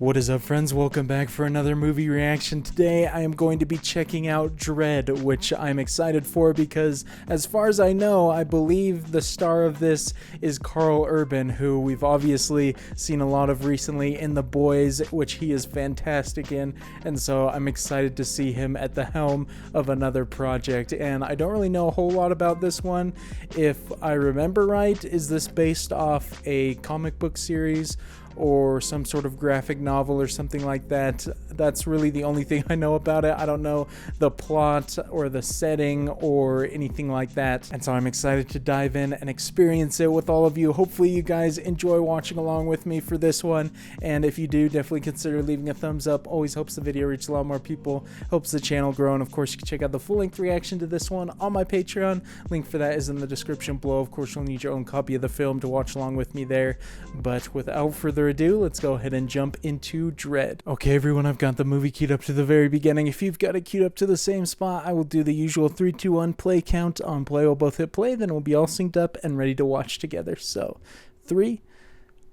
What is up, friends? Welcome back for another movie reaction. Today I am going to be checking out Dredd, which I'm excited for because as far as I know, I believe the star of this is Karl Urban, who we've obviously seen a lot of recently in The Boys, which he is fantastic in, and so I'm excited to see him at the helm of another project. And I don't really know a whole lot about this one. If I remember right, is this based off a comic book series or some sort of graphic novel or something like that? That's really the only thing I know about it. I don't know the plot or the setting or anything like that. And so I'm excited to dive in and experience it with all of you. Hopefully you guys enjoy watching along with me for this one. And if you do, definitely consider leaving a thumbs up. Always helps the video reach a lot more people, helps the channel grow. And of course, you can check out the full-length reaction to this one on my Patreon. Link for that is in the description below. Of course, you'll need your own copy of the film to watch along with me there. But without further ado, let's go ahead and jump into Dredd. Okay, everyone, I've got the movie queued up to the very beginning. If you've got it queued up to the same spot, I will do the usual 3, 2, 1 play count. On play, we'll both hit play, then we'll be all synced up and ready to watch together. So, 3,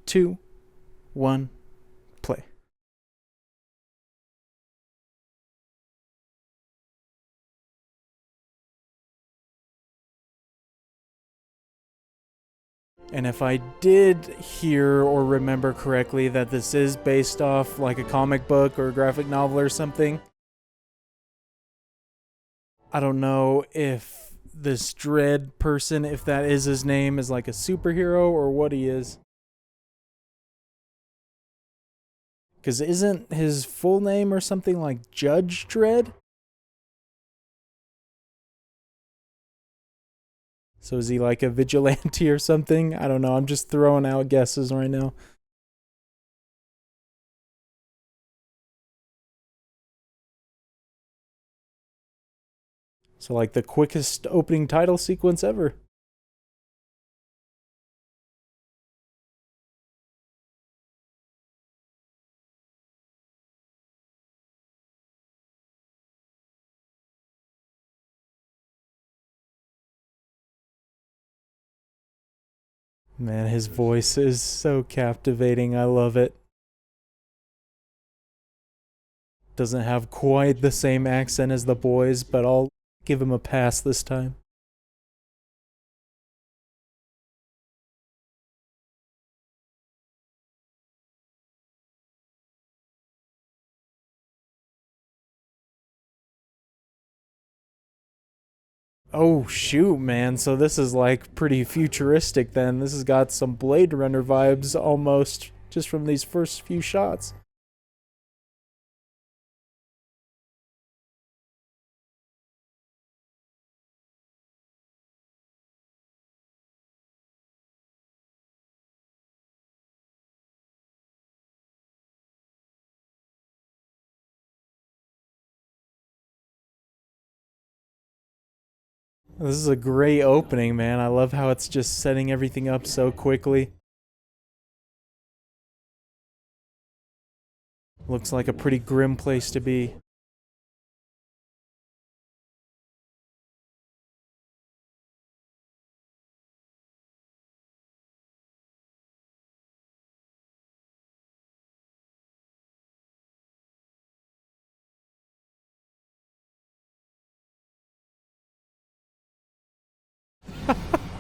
2, 1, play. And if I did hear or remember correctly that this is based off like a comic book or a graphic novel or something, I don't know if this Dredd person, if that is his name, is like a superhero or what he is. Because isn't his full name or something like Judge Dredd? So is he like a vigilante or something? I don't know. I'm just throwing out guesses right now. So like the quickest opening title sequence ever. Man, his voice is so captivating. I love it. Doesn't have quite the same accent as the boys, but I'll give him a pass this time. Oh shoot, man. So this is like pretty futuristic then. This has got some Blade Runner vibes almost just from these first few shots. This is a great opening, man. I love how it's just setting everything up so quickly. Looks like a pretty grim place to be.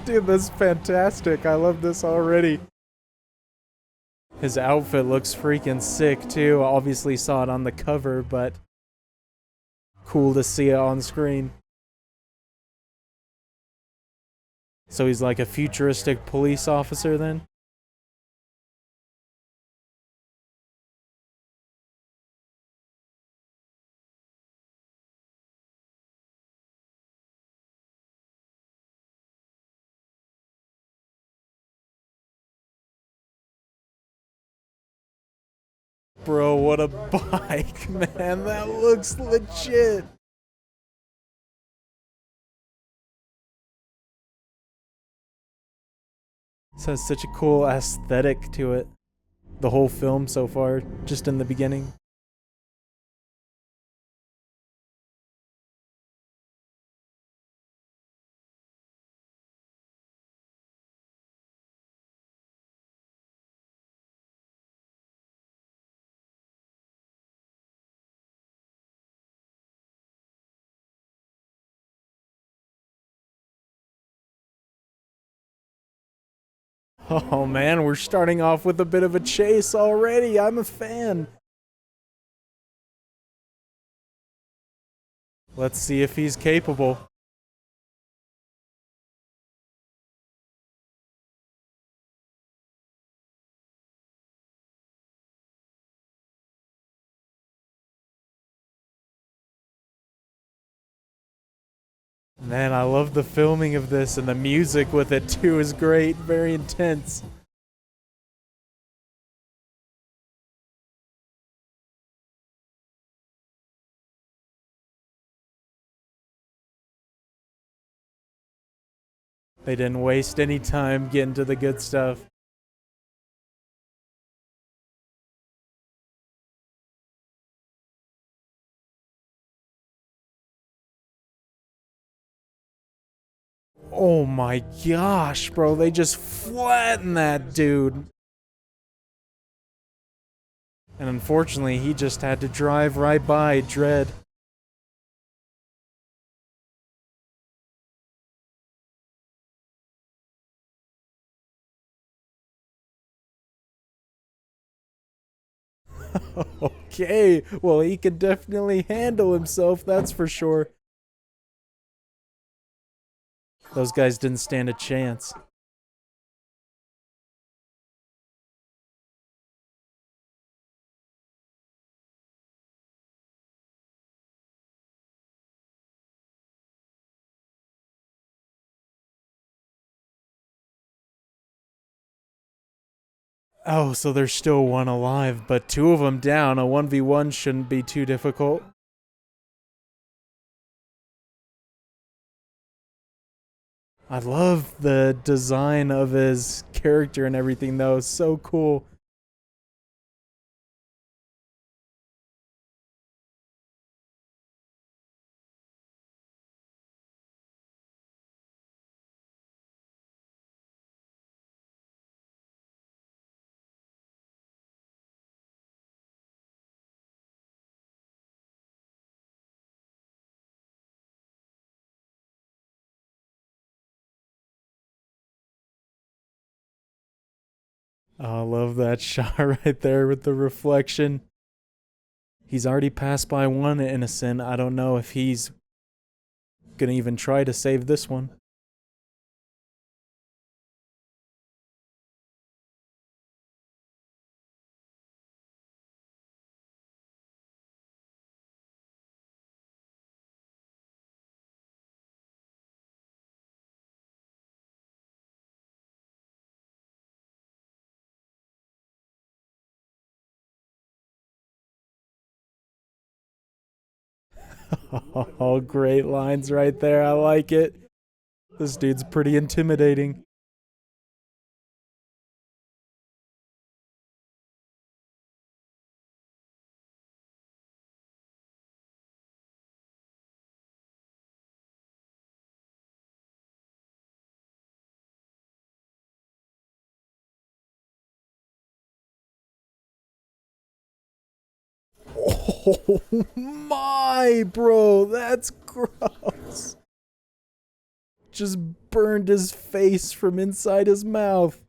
Dude, that's fantastic. I love this already. His outfit looks freaking sick too. Obviously saw it on the cover, but cool to see it on screen. So he's like a futuristic police officer then? Bro, what a bike, man. That looks legit. This has such a cool aesthetic to it. The whole film so far, just in the beginning. Oh man, we're starting off with a bit of a chase already. I'm a fan. Let's see if he's capable. Man, I love the filming of this, and the music with it too is great. Very intense. They didn't waste any time getting to the good stuff. Oh my gosh, bro. They just flattened that dude. And unfortunately, he just had to drive right by Dredd. Okay, well, he can definitely handle himself, that's for sure. Those guys didn't stand a chance. Oh, so there's still one alive, but two of them down. A 1v1 shouldn't be too difficult. I love the design of his character and everything, though. It's so cool. Oh, I love that shot right there with the reflection. He's already passed by one innocent. I don't know if he's gonna even try to save this one. Oh, great lines right there. I like it. This dude's pretty intimidating. Oh my, bro, that's gross. Just burned his face from inside his mouth.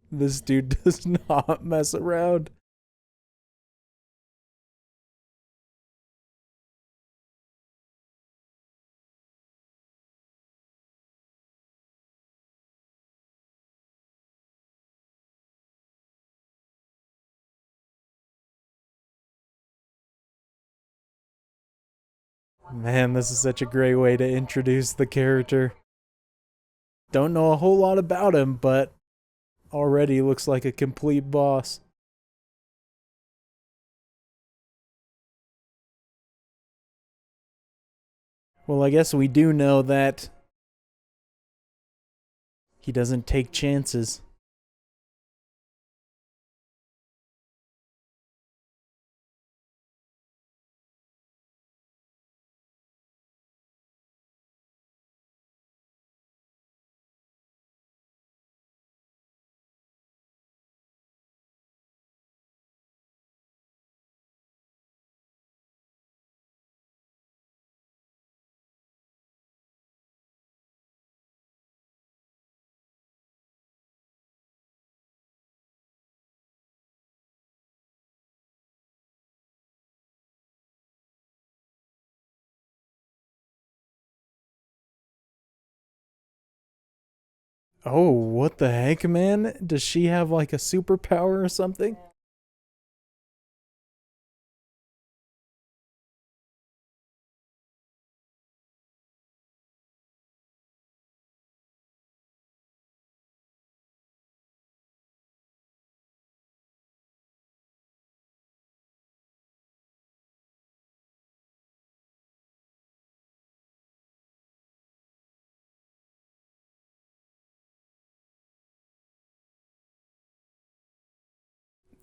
This dude does not mess around. Man, this is such a great way to introduce the character. Don't know a whole lot about him, but already looks like a complete boss. Well, I guess we do know that he doesn't take chances. Oh, what the heck, man? Does she have like a superpower or something?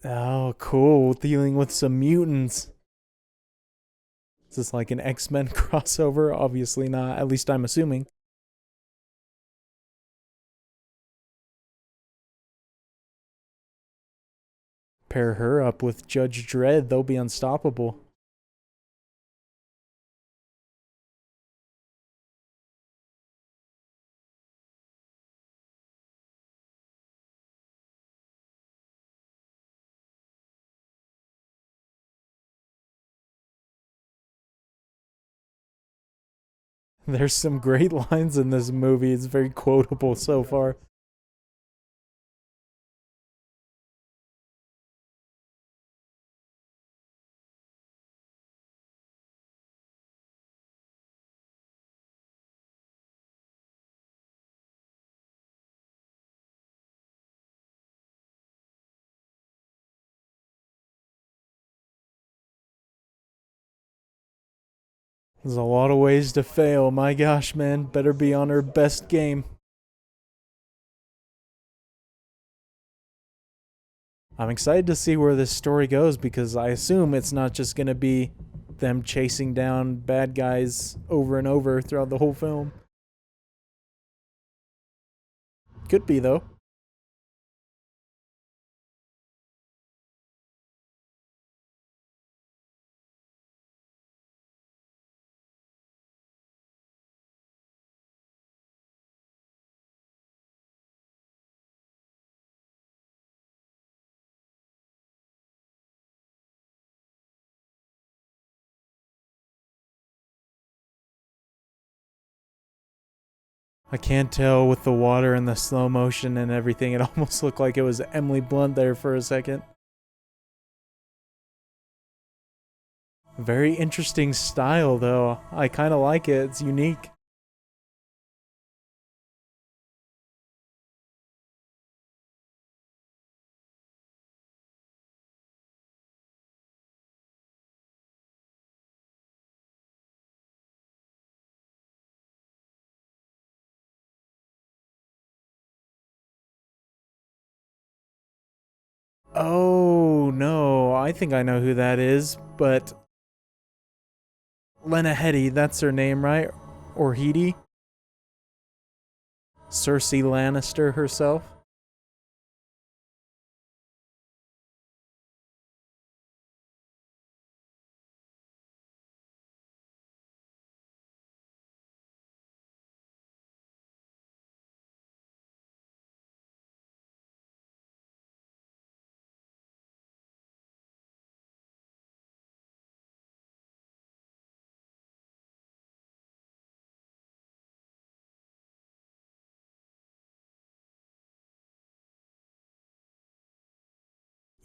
Oh, cool. Dealing with some mutants. Is this like an X-Men crossover? Obviously not. At least I'm assuming. Pair her up with Judge Dredd, they'll be unstoppable. There's some great lines in this movie. It's very quotable so far. There's a lot of ways to fail. My gosh, man. Better be on her best game. I'm excited to see where this story goes because I assume it's not just going to be them chasing down bad guys over and over throughout the whole film. Could be, though. I can't tell with the water and the slow motion and everything. It almost looked like it was Emily Blunt there for a second. Very interesting style, though. I kind of like it. It's unique. Oh, no. I think I know who that is, but Lena Headey, that's her name, right? Or Headey? Cersei Lannister herself?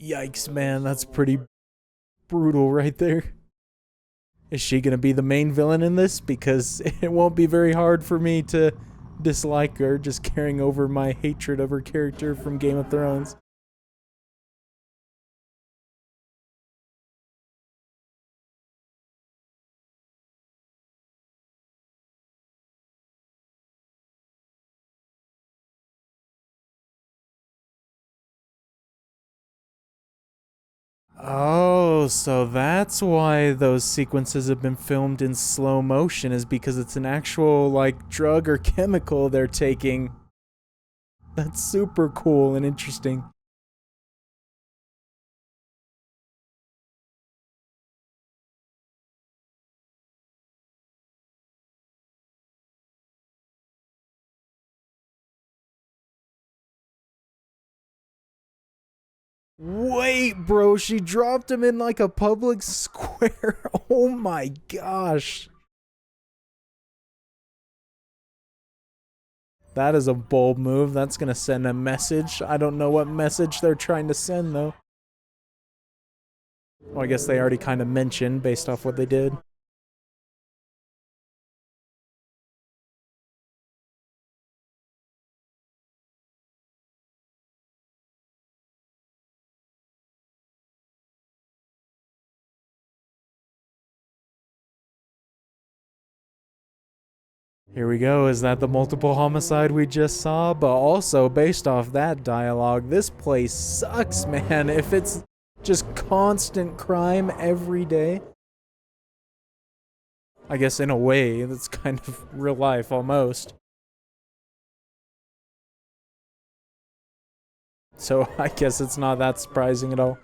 Yikes, man. That's pretty brutal right there. Is she going to be the main villain in this? Because it won't be very hard for me to dislike her, just carrying over my hatred of her character from Game of Thrones. Oh, so that's why those sequences have been filmed in slow motion, is because it's an actual, like, drug or chemical they're taking. That's super cool and interesting. Wait, bro, she dropped him in like a public square. Oh my gosh. That is a bold move. That's gonna send a message. I don't know what message they're trying to send, though. Well, I guess they already kind of mentioned based off what they did. Here we go. Is that the multiple homicide we just saw? But also, based off that dialogue, this place sucks, man. If it's just constant crime every day. I guess in a way, that's kind of real life almost. So I guess it's not that surprising at all.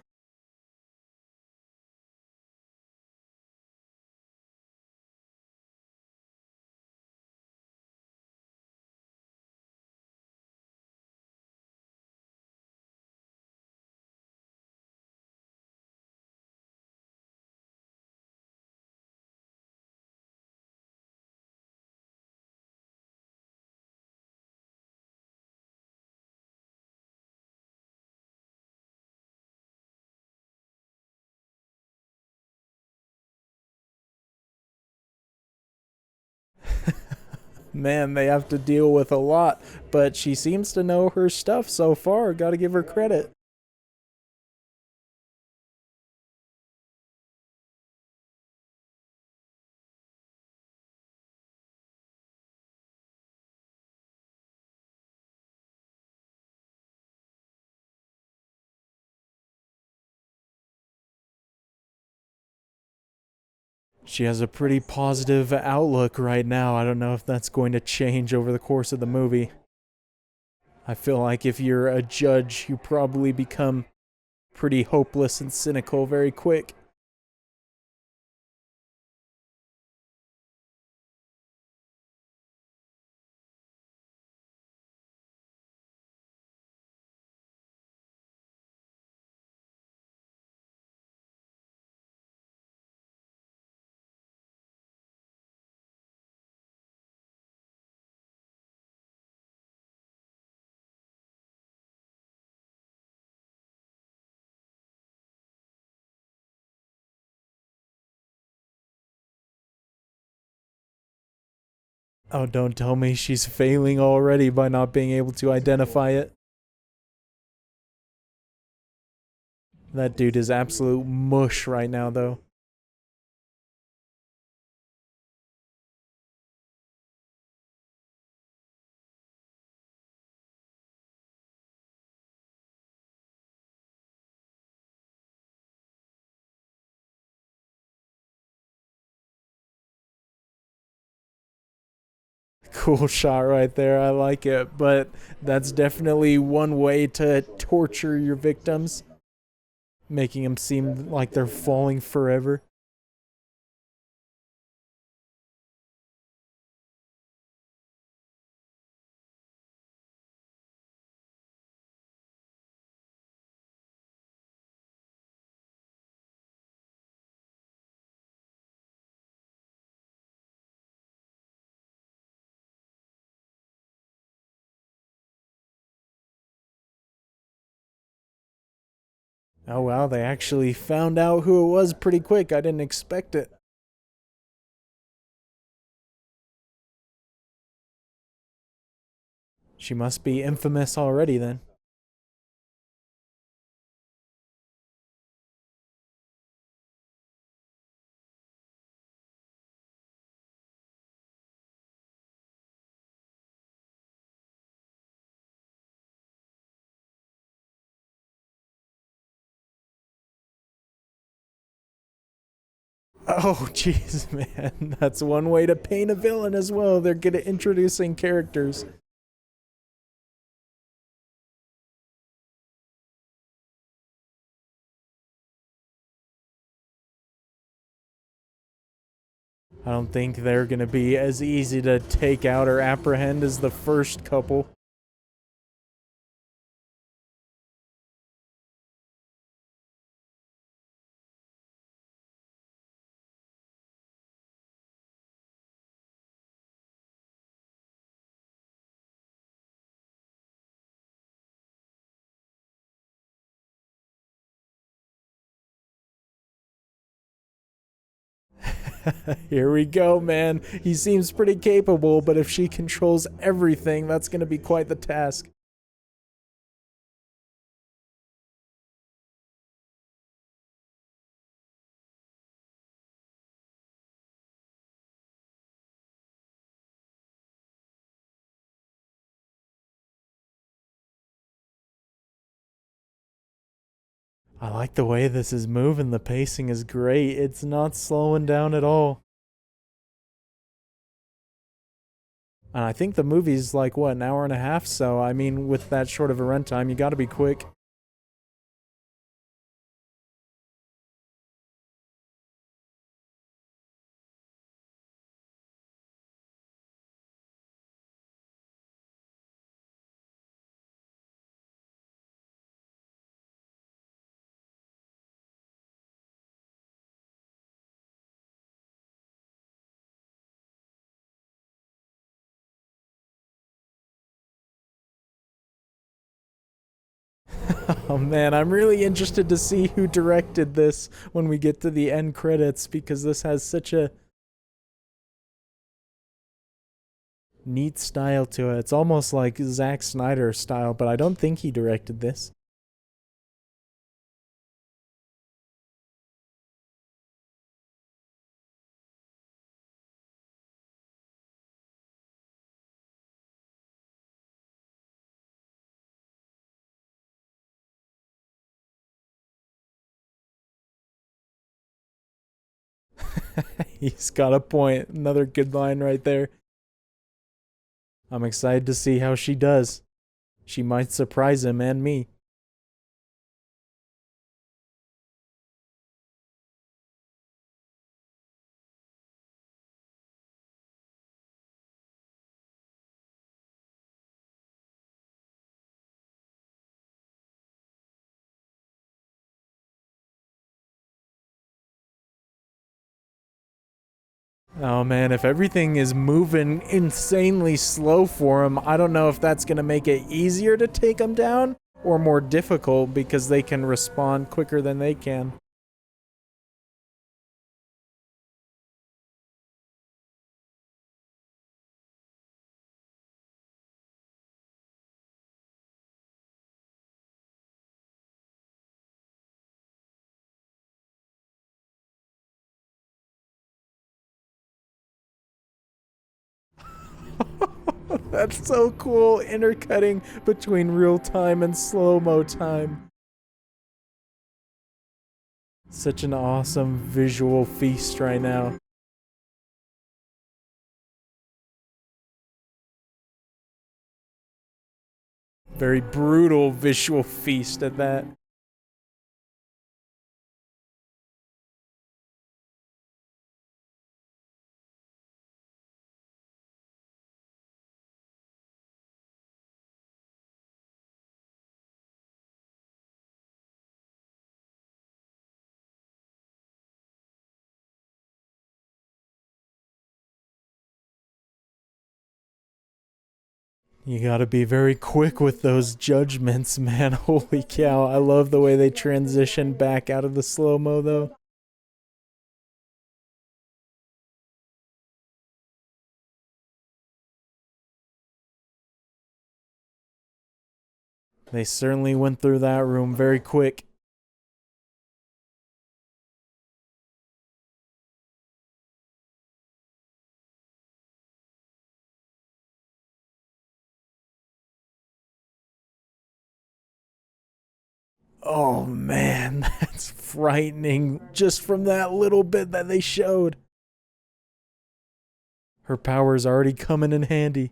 Man, they have to deal with a lot, but she seems to know her stuff so far. Gotta give her credit. She has a pretty positive outlook right now. I don't know if that's going to change over the course of the movie. I feel like if you're a judge, you probably become pretty hopeless and cynical very quick. Oh, don't tell me she's failing already by not being able to identify it. That dude is absolute mush right now, though. Cool shot right there. I like it. But that's definitely one way to torture your victims, making them seem like they're falling forever. Oh wow, they actually found out who it was pretty quick. I didn't expect it. She must be infamous already then. Oh, jeez, man. That's one way to paint a villain as well. They're good at introducing characters. I don't think they're going to be as easy to take out or apprehend as the first couple. Here we go, man. He seems pretty capable, but if she controls everything, that's gonna be quite the task. I like the way this is moving. The pacing is great. It's not slowing down at all. And I think the movie's like, what, an hour and a half? So, I mean, with that short of a runtime, you gotta be quick. Oh man, I'm really interested to see who directed this when we get to the end credits because this has such a neat style to it. It's almost like Zack Snyder style, but I don't think he directed this. He's got a point. Another good line right there. I'm excited to see how she does. She might surprise him and me. Oh man, if everything is moving insanely slow for him, I don't know if that's going to make it easier to take him down or more difficult because they can respond quicker than they can. That's so cool, intercutting between real time and slow-mo time. Such an awesome visual feast right now. Very brutal visual feast at that. You gotta be very quick with those judgments, man. Holy cow. I love the way they transition back out of the slow-mo, though. They certainly went through that room very quick. Oh man, that's frightening just from that little bit that they showed. Her power's already coming in handy.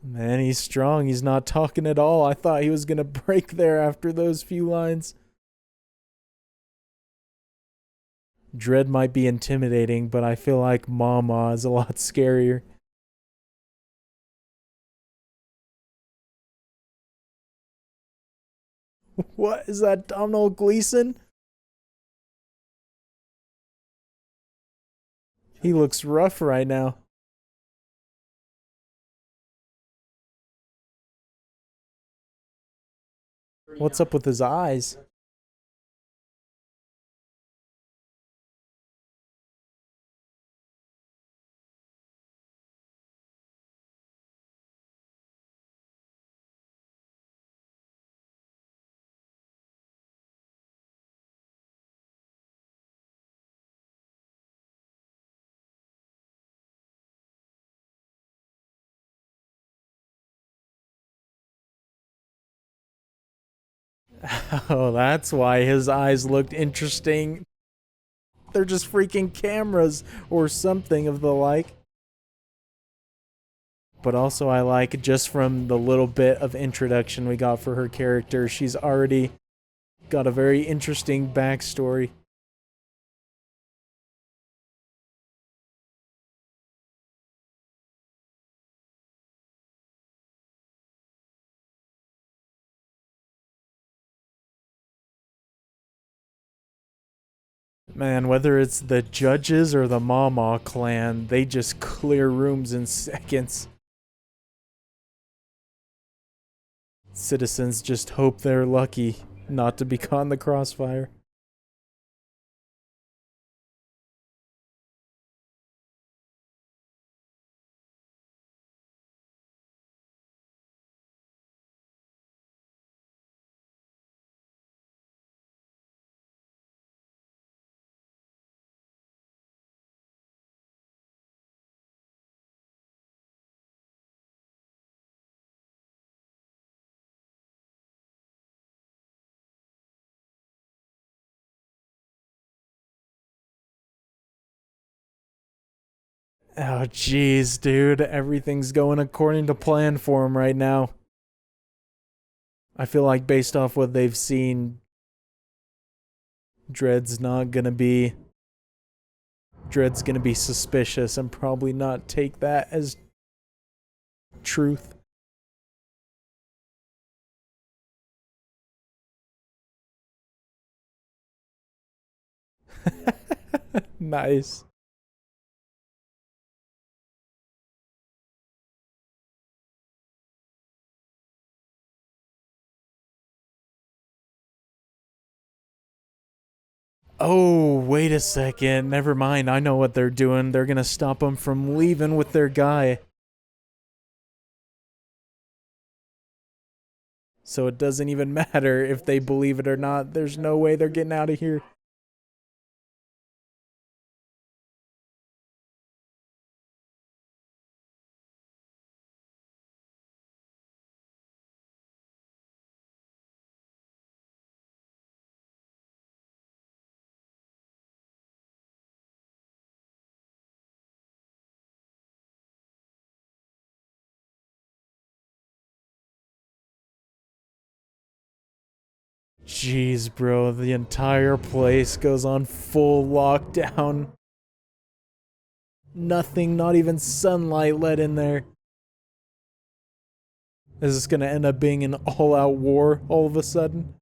Man, he's strong. He's not talking at all. I thought he was gonna break there after those few lines. Dredd might be intimidating, but I feel like Mama is a lot scarier. What is that, Domhnall Gleeson? He looks rough right now. What's up with his eyes? Oh, that's why his eyes looked interesting. They're just freaking cameras or something of the like. But also, I like just from the little bit of introduction we got for her character, she's already got a very interesting backstory. Man, whether it's the judges or the Mama clan, they just clear rooms in seconds. Citizens just hope they're lucky not to be caught in the crossfire. Oh, jeez, dude. Everything's going according to plan for him right now. I feel like based off what they've seen, Dredd's not gonna be. Dredd's gonna be suspicious and probably not take that as truth. Nice. Oh, wait a second. Never mind. I know what they're doing. They're gonna stop him from leaving with their guy. So it doesn't even matter if they believe it or not. There's no way they're getting out of here. Jeez, bro. The entire place goes on full lockdown. Nothing, not even sunlight let in there. Is this gonna end up being an all out war all of a sudden?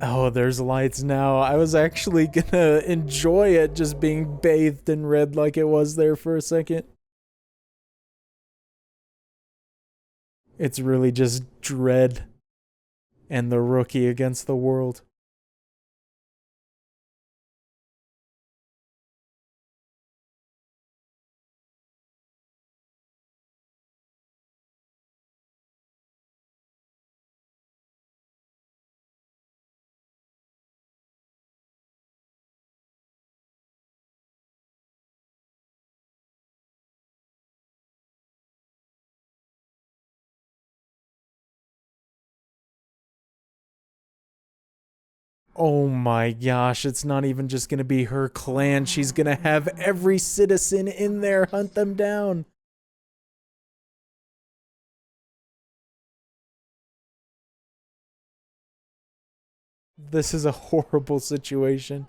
Oh, there's lights now. I was actually gonna enjoy it just being bathed in red like it was there for a second. It's really just Dredd and the rookie against the world. Oh my gosh, it's not even just gonna be her clan. She's gonna have every citizen in there hunt them down. This is a horrible situation.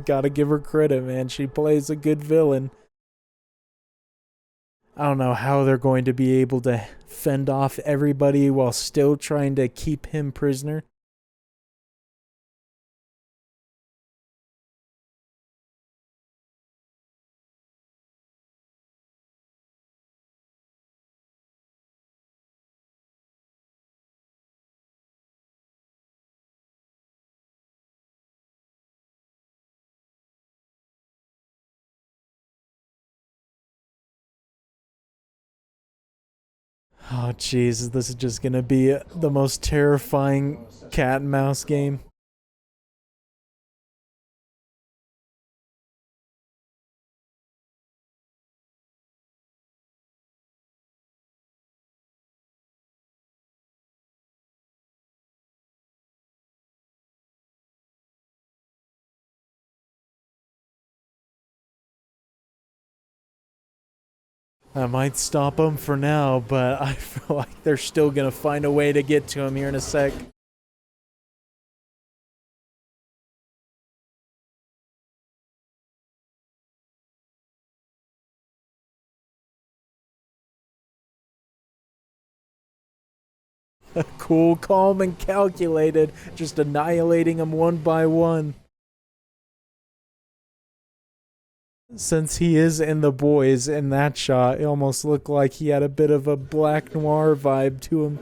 Gotta give her credit, man. She plays a good villain. I don't know how they're going to be able to fend off everybody while still trying to keep him prisoner. Oh, jeez, this is just gonna be the most terrifying cat and mouse game. I might stop them for now, but I feel like they're still gonna find a way to get to him here in a sec. Cool, calm, and calculated, just annihilating them one by one. Since he is in The Boys in that shot, it almost looked like he had a bit of a black noir vibe to him.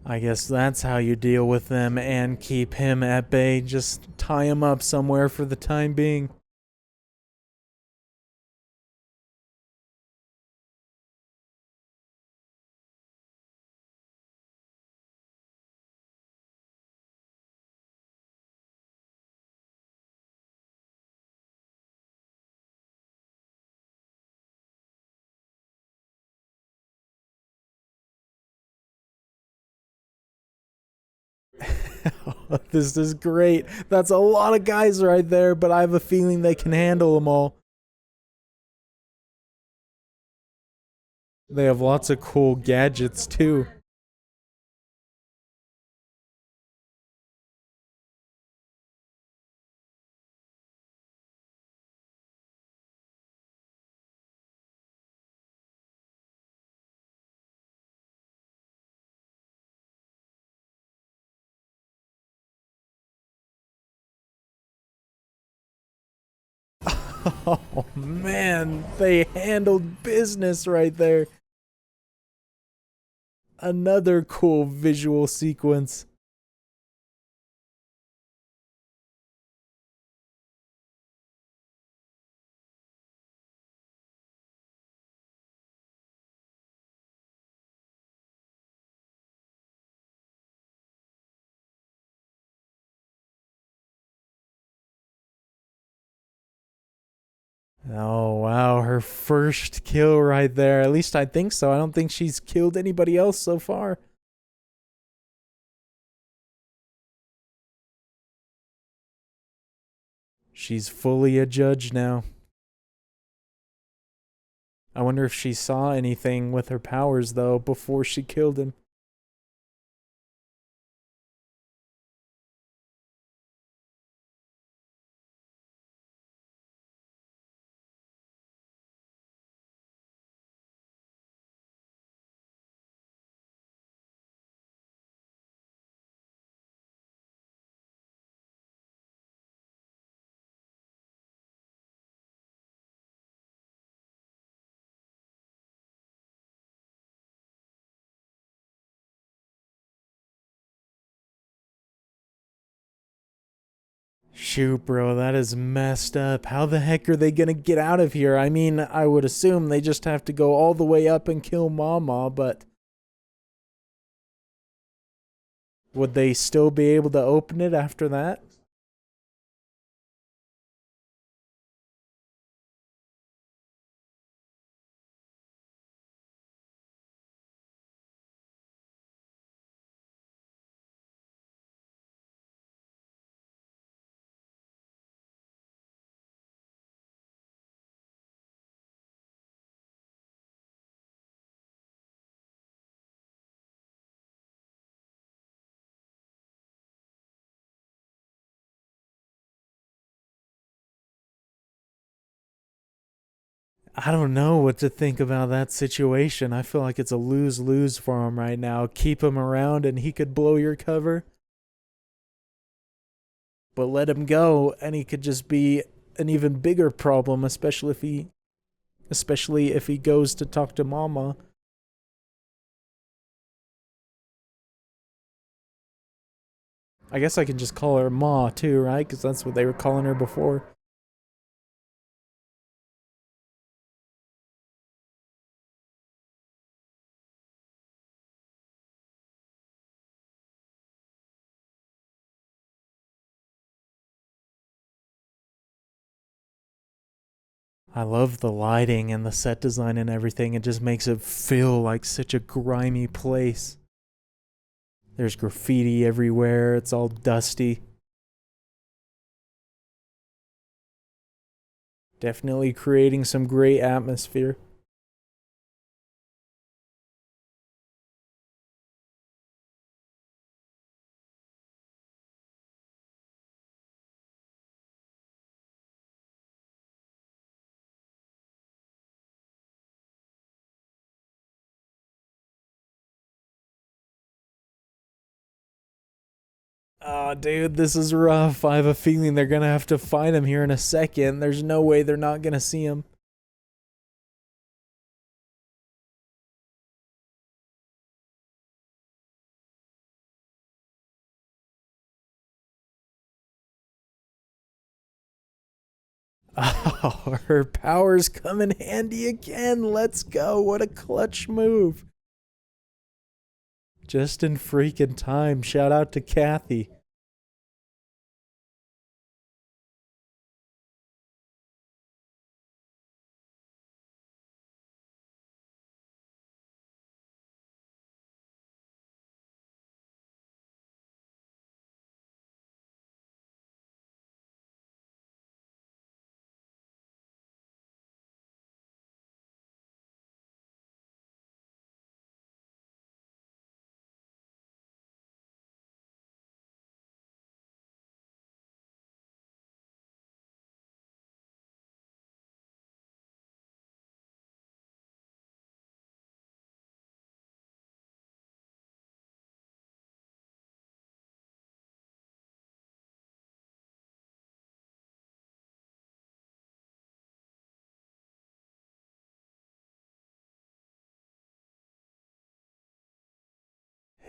I guess that's how you deal with them and keep him at bay. Just tie him up somewhere for the time being. This is great. That's a lot of guys right there, but I have a feeling they can handle them all. They have lots of cool gadgets too. Oh man, they handled business right there. Another cool visual sequence. Oh wow, her first kill right there. At least I think so. I don't think she's killed anybody else so far. She's fully a judge now. I wonder if she saw anything with her powers, though, before she killed him. Shoot, bro, that is messed up. How the heck are they gonna get out of here? I mean, I would assume they just have to go all the way up and kill Mama, but would they still be able to open it after that? I don't know what to think about that situation. I feel like it's a lose lose for him right now. Keep him around and he could blow your cover, but let him go and he could just be an even bigger problem, especially if he goes to talk to Mama. I guess I can just call her Ma too, right? Because that's what they were calling her before. I love the lighting and the set design and everything. It just makes it feel like such a grimy place. There's graffiti everywhere. It's all dusty. Definitely creating some great atmosphere. Oh, dude, this is rough. I have a feeling they're gonna have to find him here in a second. There's no way they're not gonna see him. Oh, her powers come in handy again. Let's go. What a clutch move. Just in freaking time. Shout out to Kathy.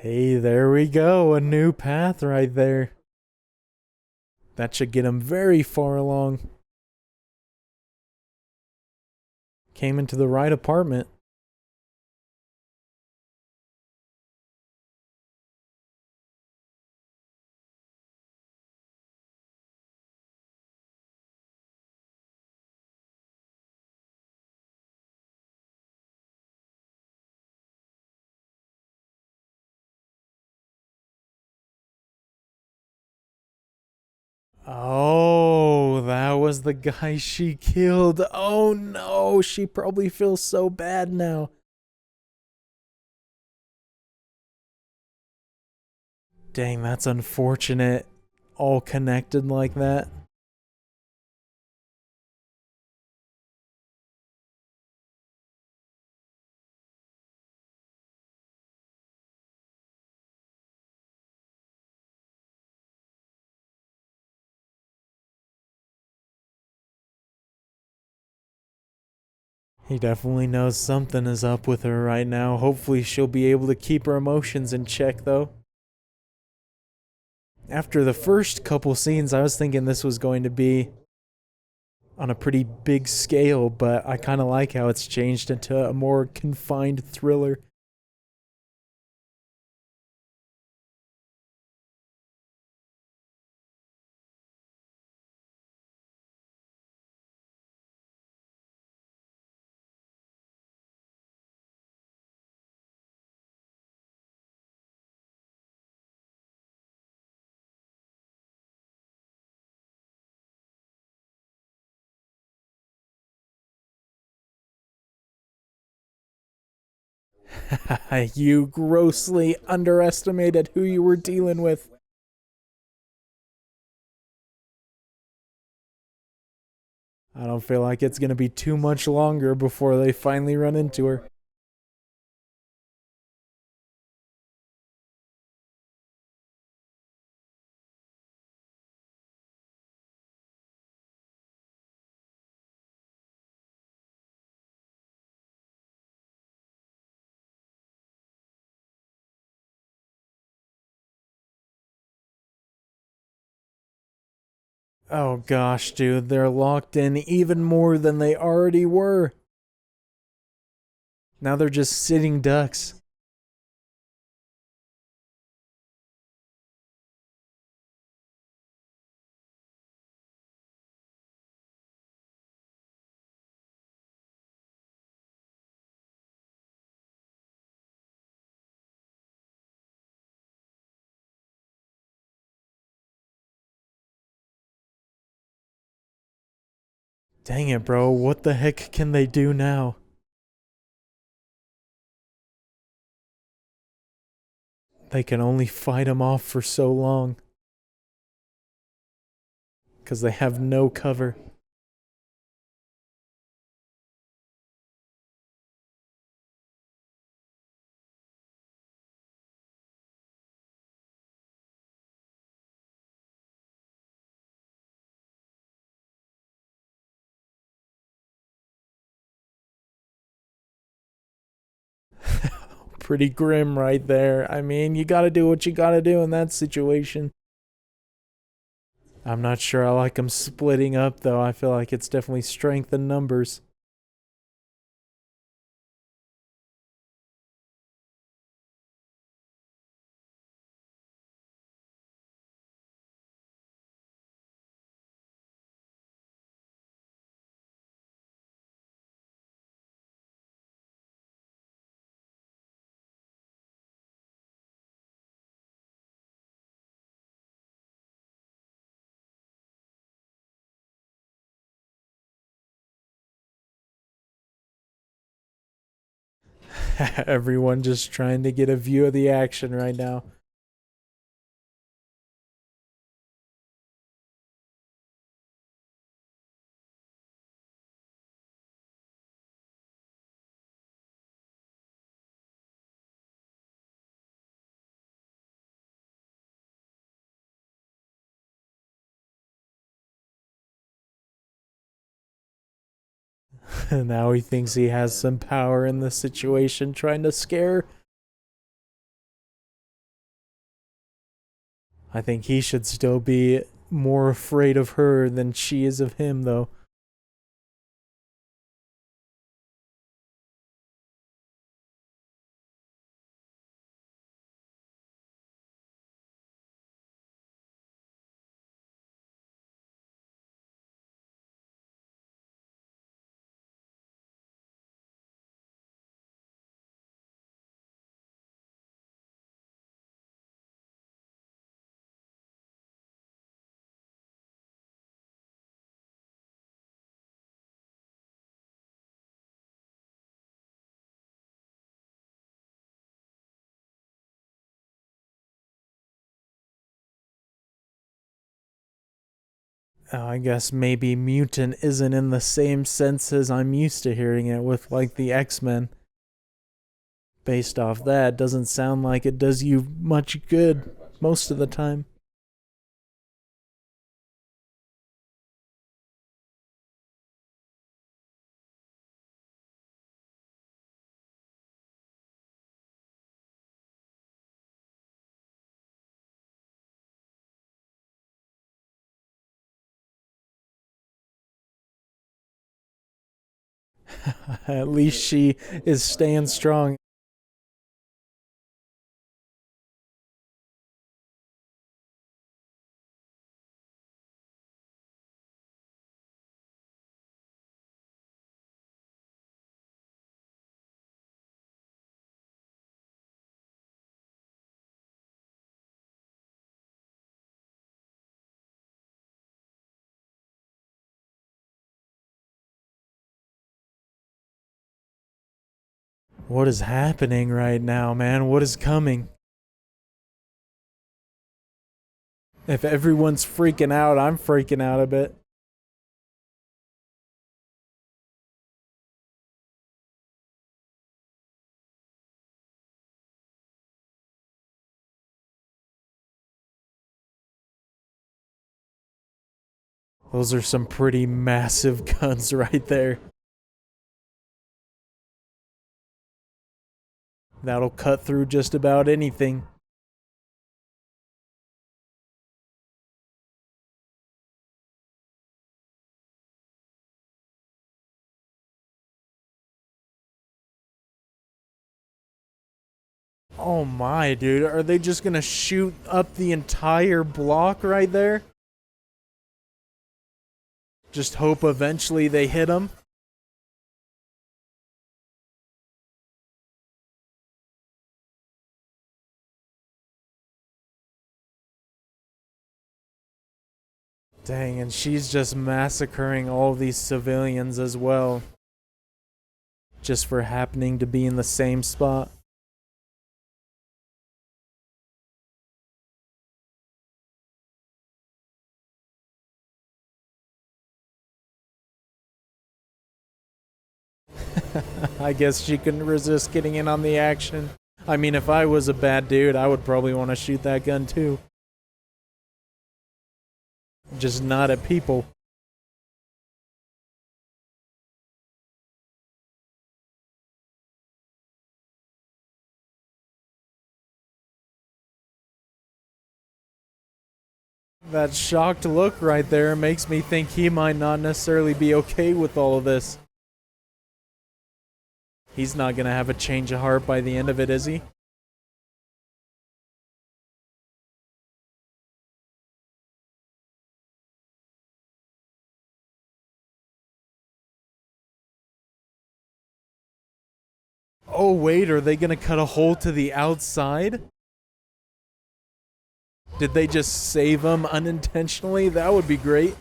Hey, there we go. A new path right there. That should get him very far along. Came into the right apartment. Oh, that was the guy she killed. Oh no, she probably feels so bad now. Dang, that's unfortunate. All connected like that. He definitely knows something is up with her right now. Hopefully, she'll be able to keep her emotions in check, though. After the first couple scenes, I was thinking this was going to be on a pretty big scale, but I kind of like how it's changed into a more confined thriller. You grossly underestimated who you were dealing with. I don't feel like it's going to be too much longer before they finally run into her. Oh gosh, dude, they're locked in even more than they already were. Now they're just sitting ducks. Dang it, bro. What the heck can they do now? They can only fight him off for so long because they have no cover. Pretty grim right there. I mean, you gotta do what you gotta do in that situation. I'm not sure I like them splitting up, though. I feel like it's definitely strength in numbers. Everyone just trying to get a view of the action right now. Now he thinks he has some power in the situation, trying to scare. I think he should still be more afraid of her than she is of him, though. I guess maybe mutant isn't in the same sense as I'm used to hearing it with, like, the X-Men. Based off that, doesn't sound like it does you much good most of the time. At least she is staying strong. What is happening right now, man? What is coming? If everyone's freaking out, I'm freaking out a bit. Those are some pretty massive guns right there. That'll cut through just about anything. Oh my, dude. Are they just gonna shoot up the entire block right there? Just hope eventually they hit them? Dang, and she's just massacring all these civilians as well. Just for happening to be in the same spot. I guess she couldn't resist getting in on the action. I mean, if I was a bad dude, I would probably want to shoot that gun too. Just not at people. That shocked look right there makes me think he might not necessarily be okay with all of this. He's not gonna have a change of heart by the end of it, is he? Oh wait, are they gonna cut a hole to the outside? Did they just save him unintentionally? That would be great.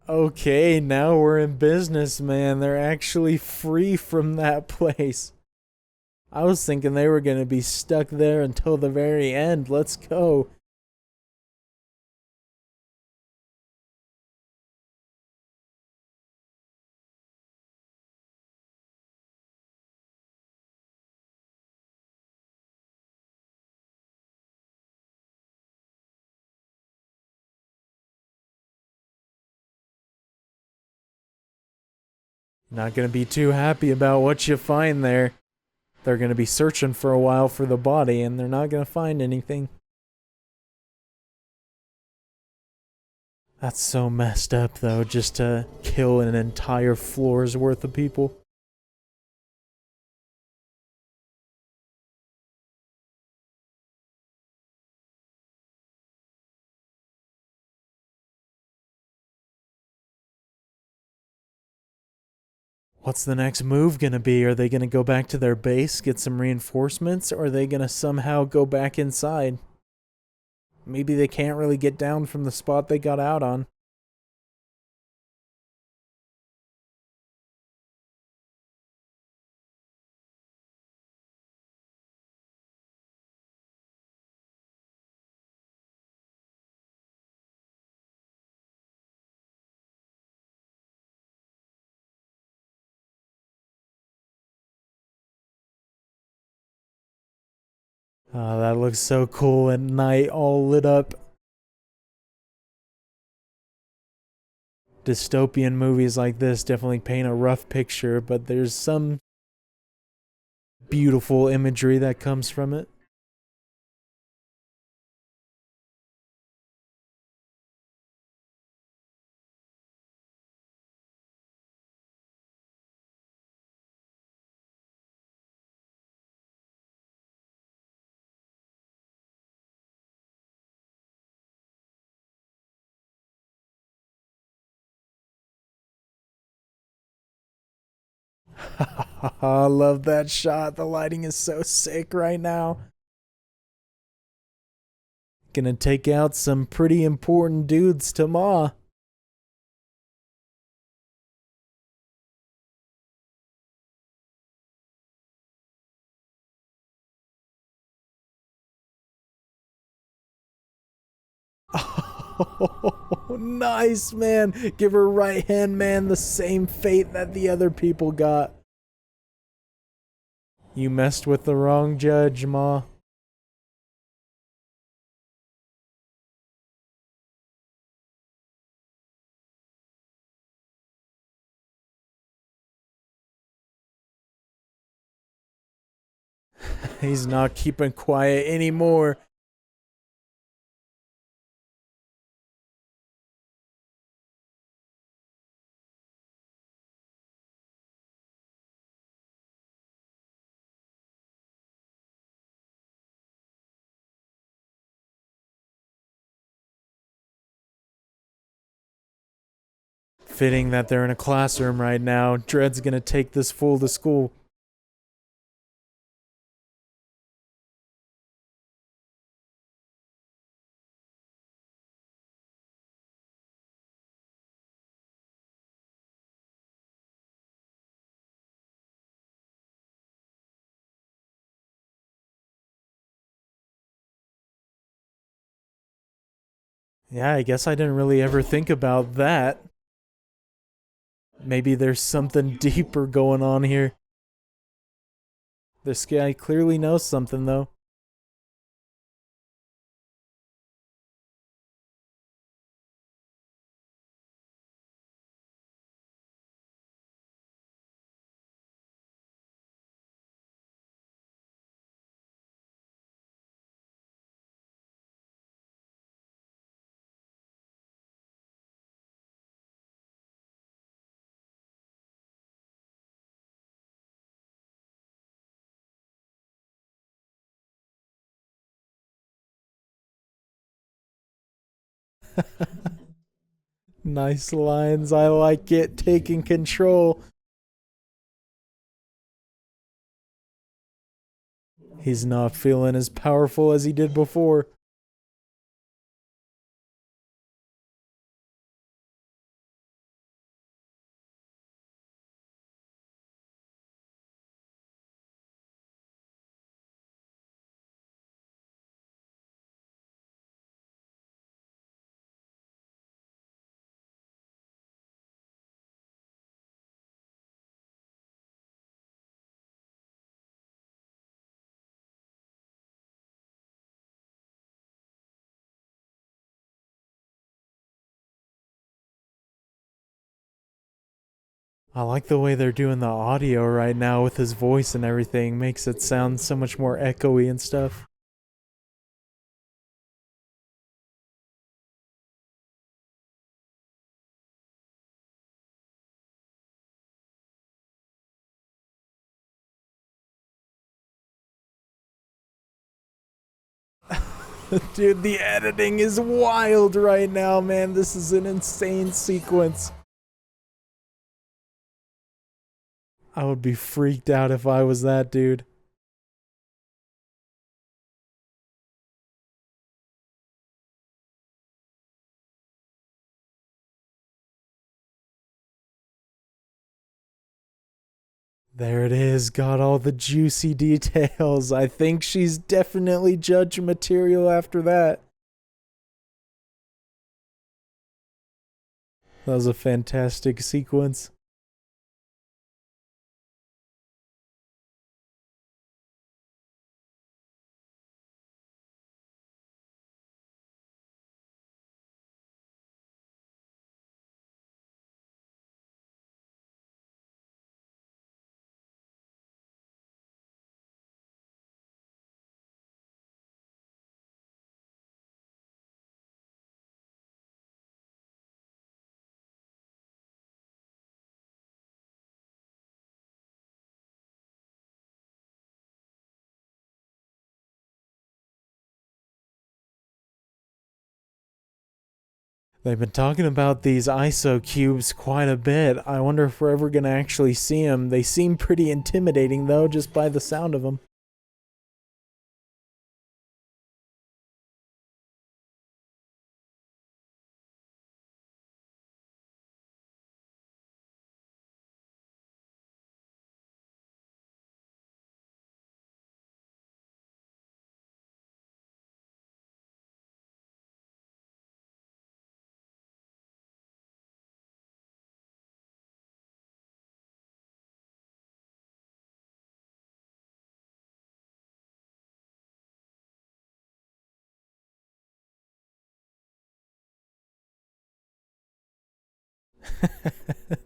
Okay, now we're in business, man. They're actually free from that place. I was thinking they were going to be stuck there until the very end. Let's go. Not going to be too happy about what you find there. They're going to be searching for a while for the body, and they're not going to find anything. That's so messed up, though, just to kill an entire floor's worth of people. What's the next move gonna be? Are they gonna go back to their base, get some reinforcements, or are they gonna somehow go back inside? Maybe they can't really get down from the spot they got out on. Oh, that looks so cool at night, all lit up. Dystopian movies like this definitely paint a rough picture, but there's some beautiful imagery that comes from it. I love that shot. The lighting is so sick right now. Gonna take out some pretty important dudes to Ma. Oh, nice, man. Give her right hand man the same fate that the other people got. You messed with the wrong judge, Ma. He's not keeping quiet anymore. Fitting that they're in a classroom right now. Dredd's gonna take this fool to school. Yeah, I guess I didn't really ever think about that. Maybe there's something deeper going on here. This guy clearly knows something, though. Nice lines. I like it. Taking control. He's not feeling as powerful as he did before. I like the way they're doing the audio right now with his voice and everything. Makes it sound so much more echoey and stuff. Dude, the editing is wild right now, man. This is an insane sequence. I would be freaked out if I was that dude. There it is, got all the juicy details. I think she's definitely judge material after that. That was a fantastic sequence. They've been talking about these ISO cubes quite a bit. I wonder if we're ever going to actually see them. They seem pretty intimidating, though, just by the sound of them.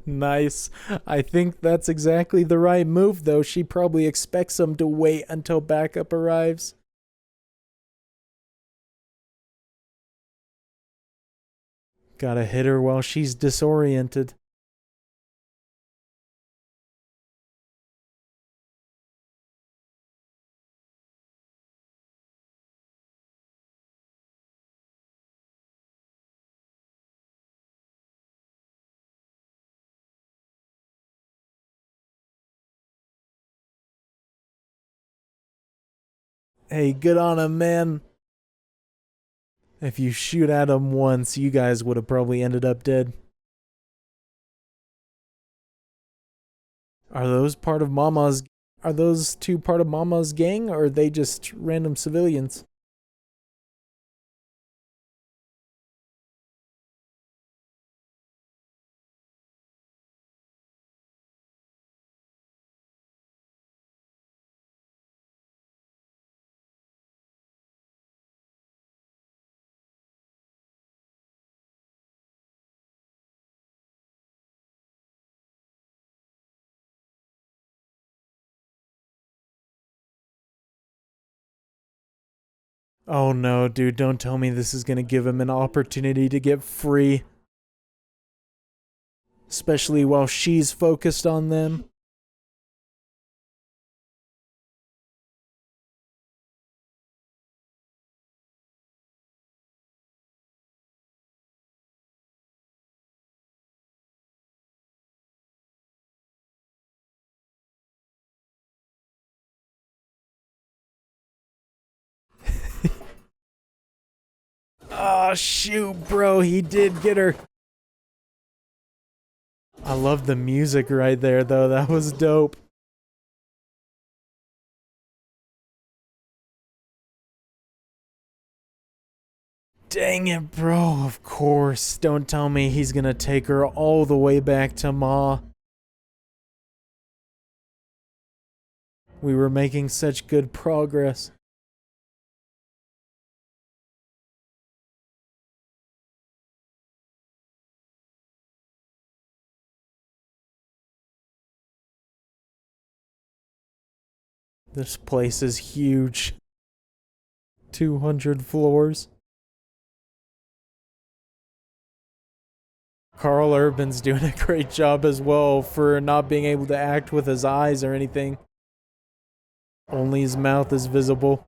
Nice. I think that's exactly the right move, though. She probably expects them to wait until backup arrives. Gotta hit her while she's disoriented. Hey, good on him, man. If you shoot at him once, you guys would have probably ended up dead. Are those part of Mama's? Are those two part of Mama's gang, or are they just random civilians? Oh no, dude, don't tell me this is gonna give him an opportunity to get free. Especially while she's focused on them. Oh, shoot, bro, he did get her. I love the music right there, though. That was dope. Dang it, bro. Of course. Don't tell me he's gonna take her all the way back to Ma. We were making such good progress. This place is huge. 200 floors. Carl Urban's doing a great job as well for not being able to act with his eyes or anything. Only his mouth is visible.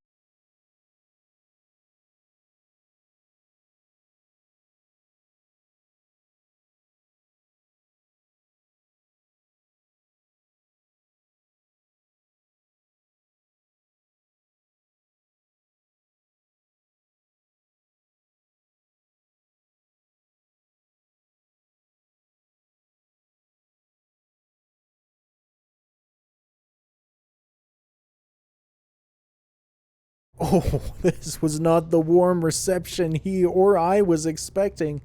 Oh, this was not the warm reception he or I was expecting.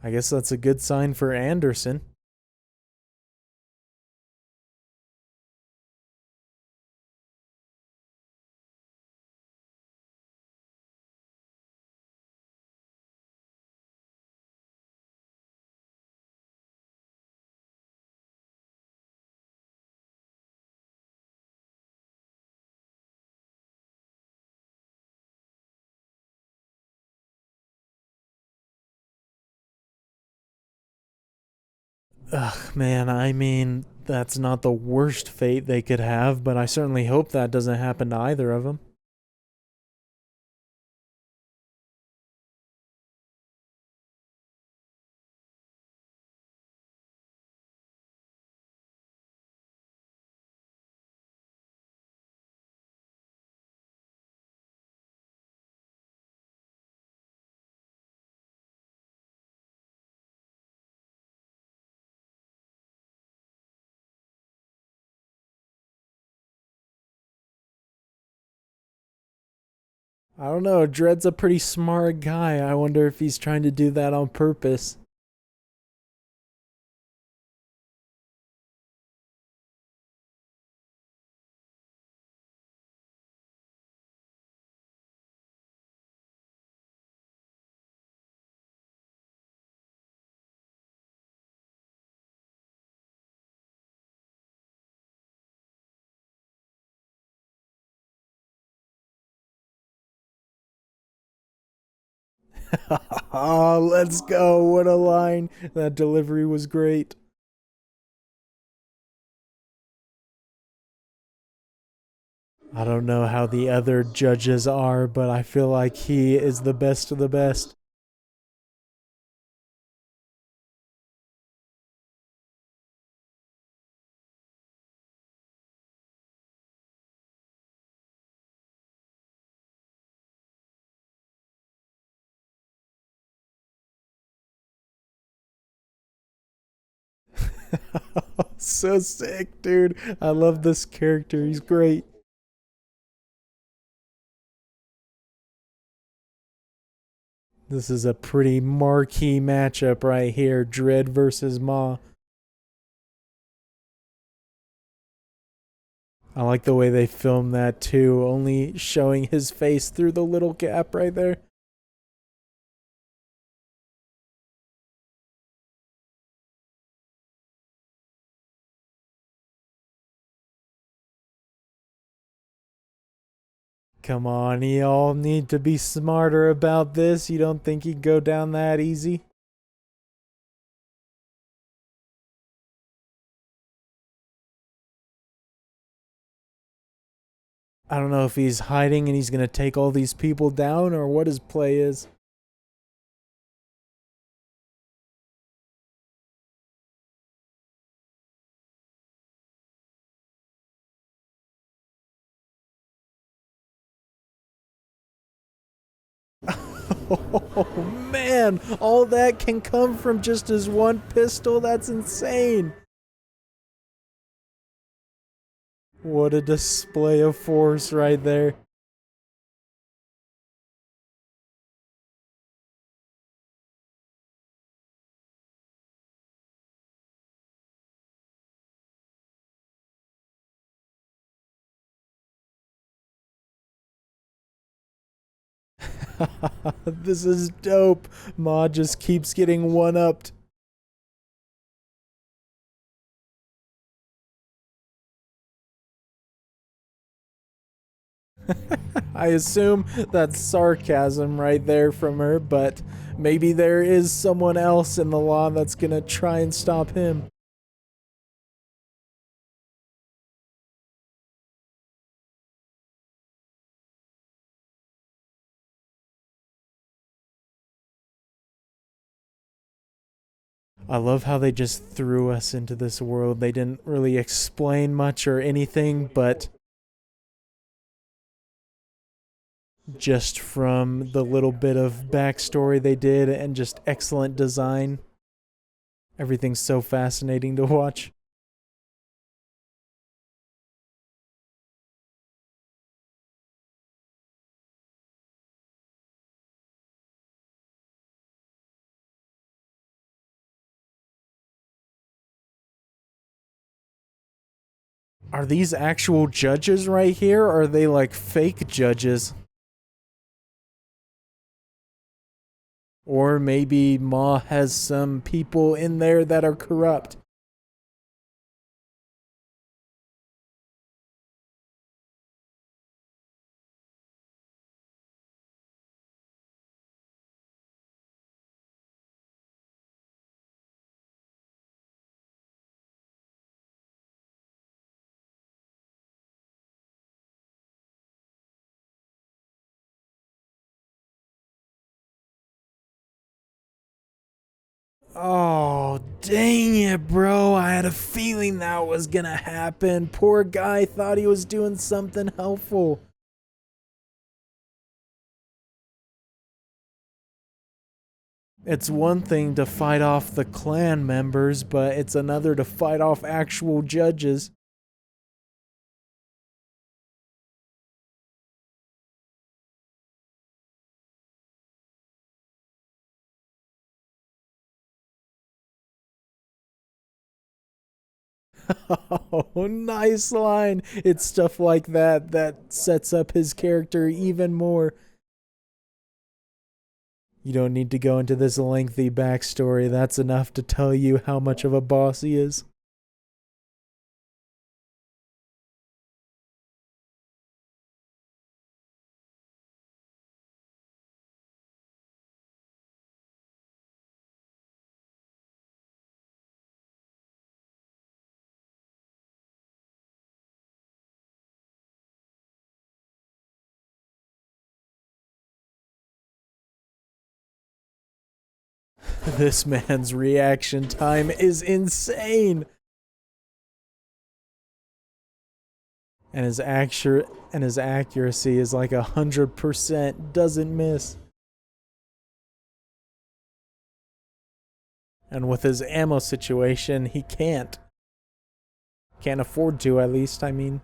I guess that's a good sign for Anderson. Ugh, man, I mean, that's not the worst fate they could have, but I certainly hope that doesn't happen to either of them. I don't know, Dredd's a pretty smart guy. I wonder if he's trying to do that on purpose. Oh, let's go. What a line. That delivery was great. I don't know how the other judges are, but I feel like he is the best of the best. So sick, dude. I love this character. He's great. This is a pretty marquee matchup right here. Dredd versus Ma. I like the way they filmed that too, only showing his face through the little gap right there. Come on, y'all need to be smarter about this. You don't think he'd go down that easy? I don't know if he's hiding and he's gonna take all these people down or what his play is. Oh man, all that can come from just his one pistol? That's insane. What a display of force right there. This is dope. Ma just keeps getting one upped. I assume that's sarcasm right there from her, but maybe there is someone else in the law that's gonna try and stop him. I love how they just threw us into this world. They didn't really explain much or anything, but just from the little bit of backstory they did and just excellent design, everything's so fascinating to watch. Are these actual judges right here, or are they like fake judges? Or maybe Ma has some people in there that are corrupt. Oh, dang it, bro. I had a feeling that was gonna happen. Poor guy thought he was doing something helpful. It's one thing to fight off the clan members, but it's another to fight off actual judges. Oh, nice line. It's stuff like that that sets up his character even more. You don't need to go into this lengthy backstory. That's enough to tell you how much of a boss he is. This man's reaction time is insane. And his accuracy is like 100%, doesn't miss. And with his ammo situation, he can't afford to, at least. I mean,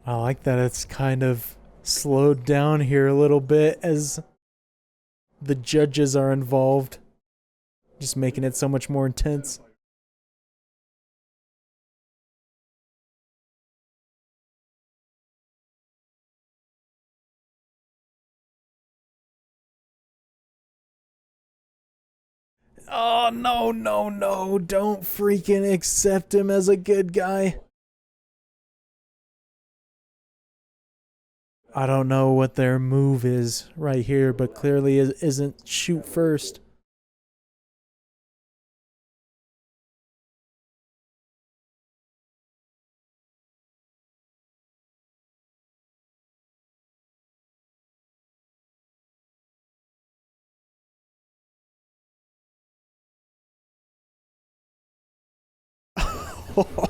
I like that it's kind of slowed down here a little bit as the judges are involved, just making it so much more intense. Oh, no, no, no. Don't freaking accept him as a good guy. I don't know what their move is right here, but clearly isn't shoot first.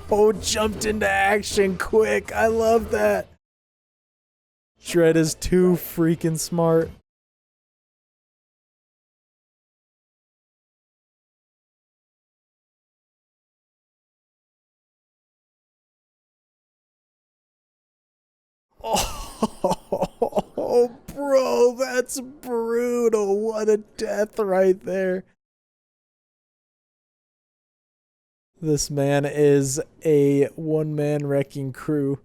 Oh, jumped into action quick. I love that. Dredd is too freaking smart. Oh, bro, that's brutal. What a death right there. This man is a one-man wrecking crew.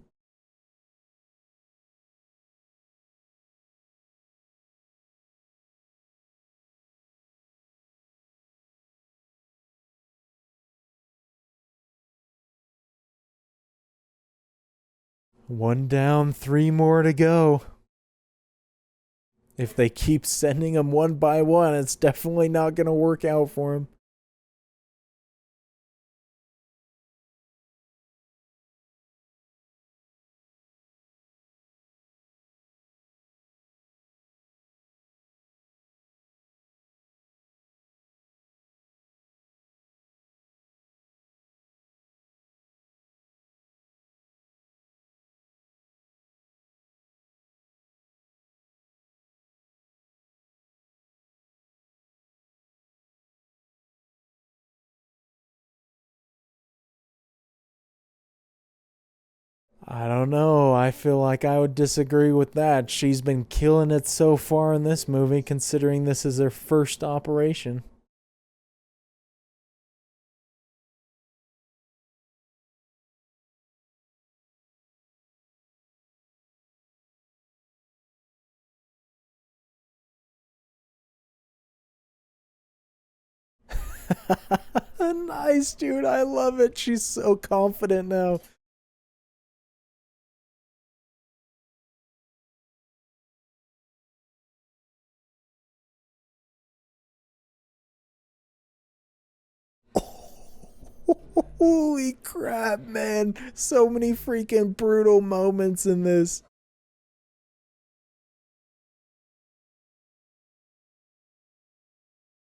One down, three more to go. If they keep sending him one by one, it's definitely not going to work out for him. I don't know. I feel like I would disagree with that. She's been killing it so far in this movie, considering this is her first operation. Nice, dude. I love it. She's so confident now. Holy crap, man. So many freaking brutal moments in this.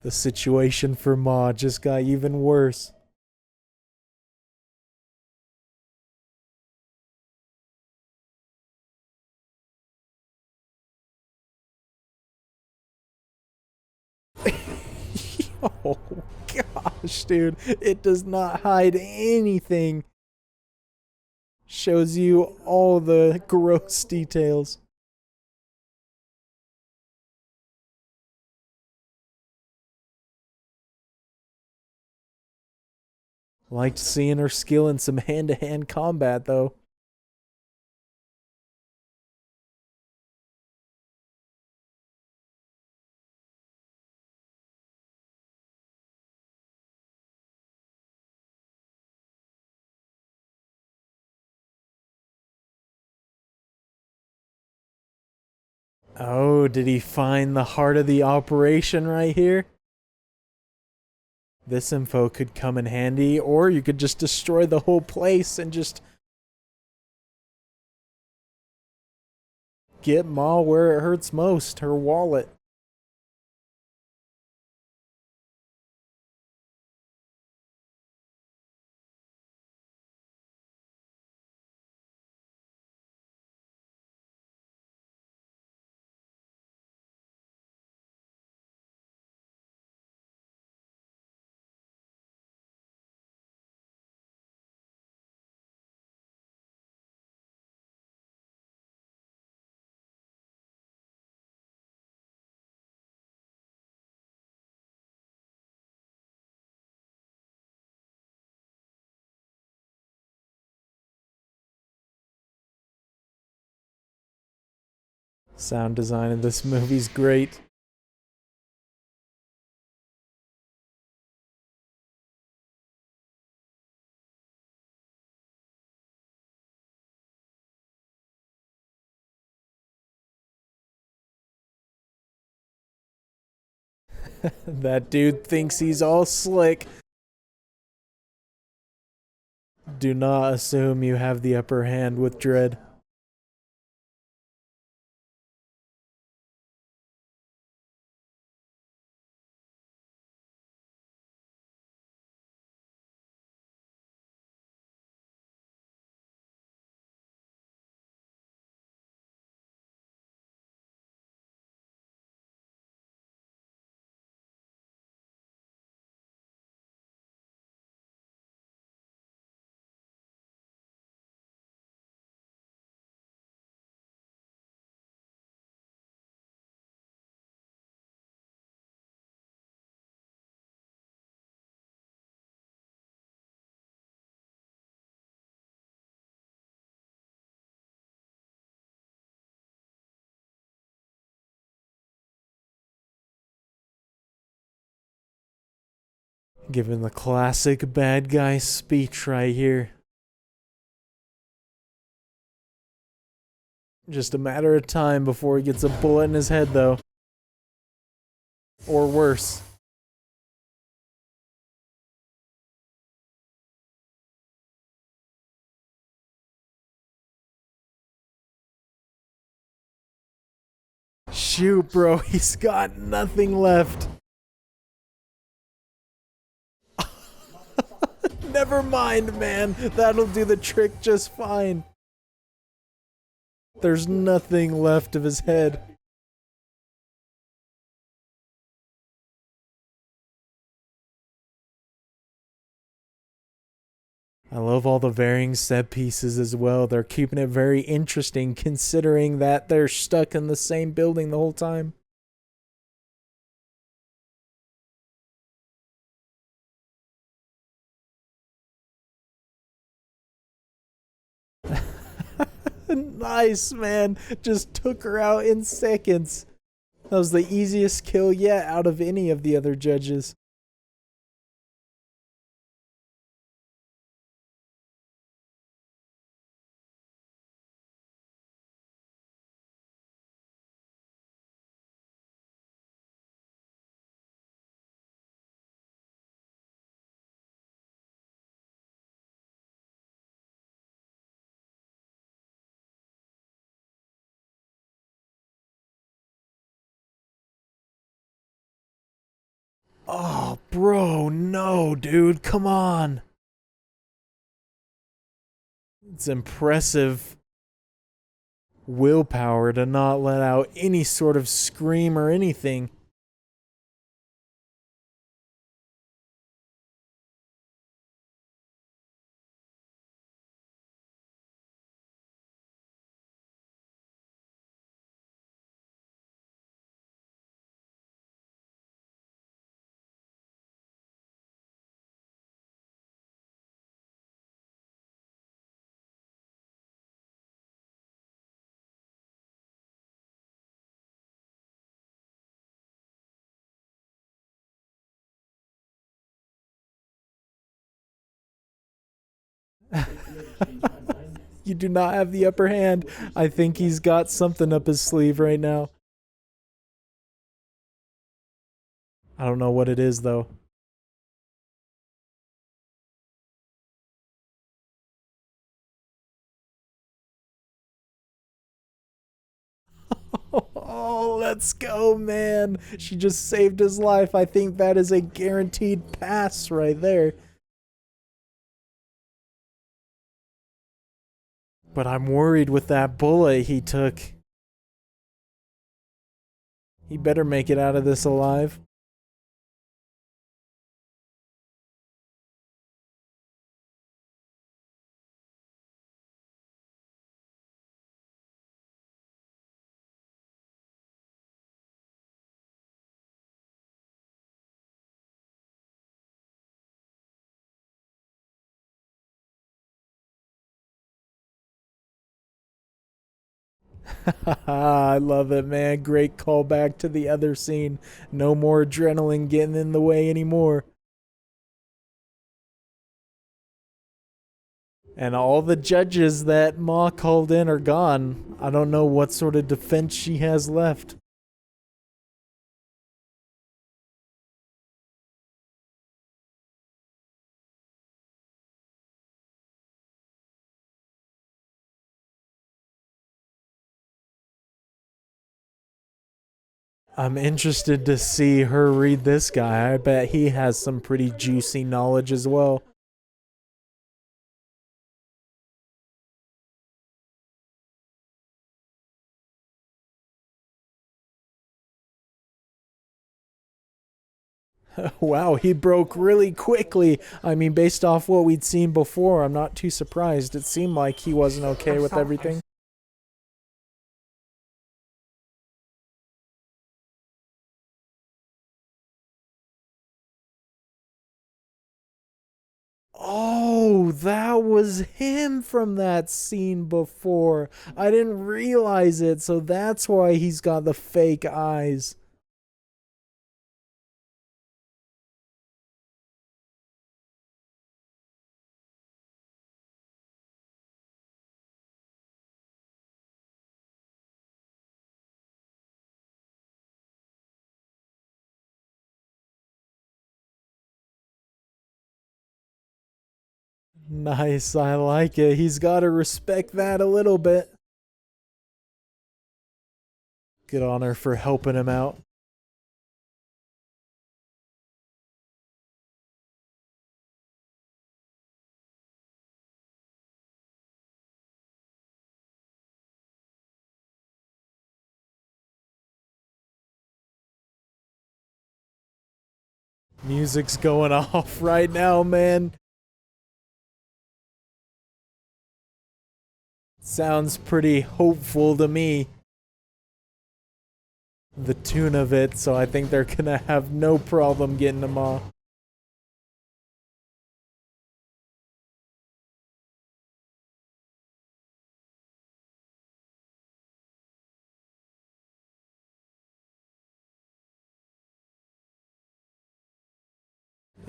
The situation for Ma just got even worse. Oh gosh, dude. It does not hide anything. Shows you all the gross details. Liked seeing her skill in some hand-to-hand combat, though. Oh, did he find the heart of the operation right here? This info could come in handy, or you could just destroy the whole place and just get Ma where it hurts most, her wallet. Sound design in this movie's great. That dude thinks he's all slick. Do not assume you have the upper hand with Dredd. Giving the classic bad guy speech right here. Just a matter of time before he gets a bullet in his head, though. Or worse. Shoot, bro, he's got nothing left. Never mind, man. That'll do the trick just fine. There's nothing left of his head. I love all the varying set pieces as well. They're keeping it very interesting considering that they're stuck in the same building the whole time. Nice, man. Just took her out in seconds. That was the easiest kill yet out of any of the other judges. Oh, bro, no, dude, come on. It's impressive willpower to not let out any sort of scream or anything. You do not have the upper hand. I think he's got something up his sleeve right now. I don't know what it is, though. Oh, let's go, man. She just saved his life. I think that is a guaranteed pass right there. But I'm worried with that bullet he took. He better make it out of this alive. I love it, man. Great callback to the other scene. No more adrenaline getting in the way anymore. And all the judges that Ma called in are gone. I don't know what sort of defense she has left. I'm interested to see her read this guy. I bet he has some pretty juicy knowledge as well. Wow, he broke really quickly. I mean, based off what we'd seen before, I'm not too surprised. It seemed like he wasn't okay with everything. Oh, that was him from that scene before. I didn't realize it, so that's why he's got the fake eyes. Nice, I like it. He's got to respect that a little bit. Good on her for helping him out. Music's going off right now, man. Sounds pretty hopeful to me. The tune of it, so I think they're gonna have no problem getting them off.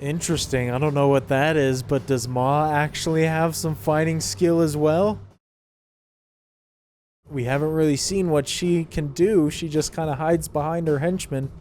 Interesting. I don't know what that is, but does Ma actually have some fighting skill as well? We haven't really seen what she can do. She just kind of hides behind her henchmen.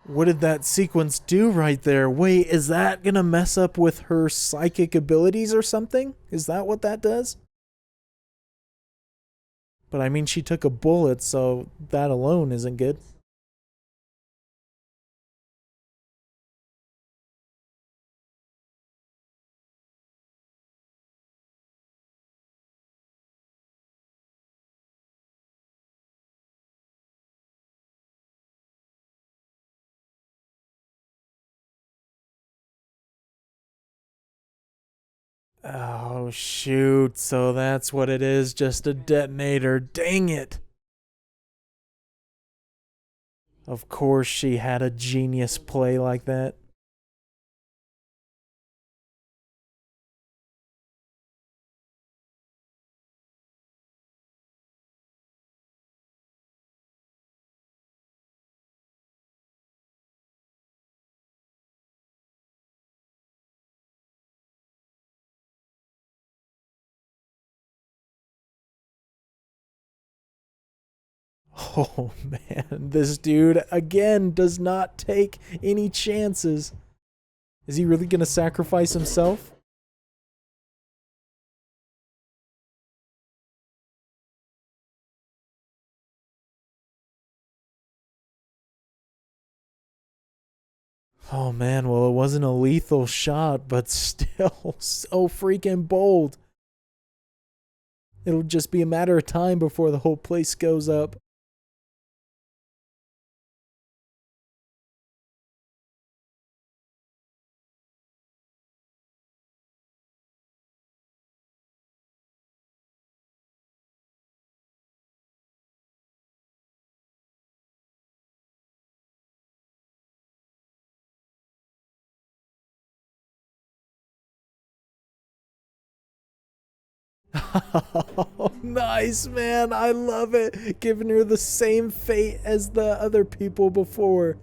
What did that sequence do right there? Wait, is that gonna mess up with her psychic abilities or something? Is that what that does? But I mean, she took a bullet, so that alone isn't good. Oh, shoot. So that's what it is, just a detonator. Dang it. Of course, she had a genius play like that. Oh man, this dude again does not take any chances. Is he really gonna sacrifice himself? Oh man, well, it wasn't a lethal shot, but still so freaking bold. It'll just be a matter of time before the whole place goes up. Oh, nice, man. I love it. Giving her the same fate as the other people before.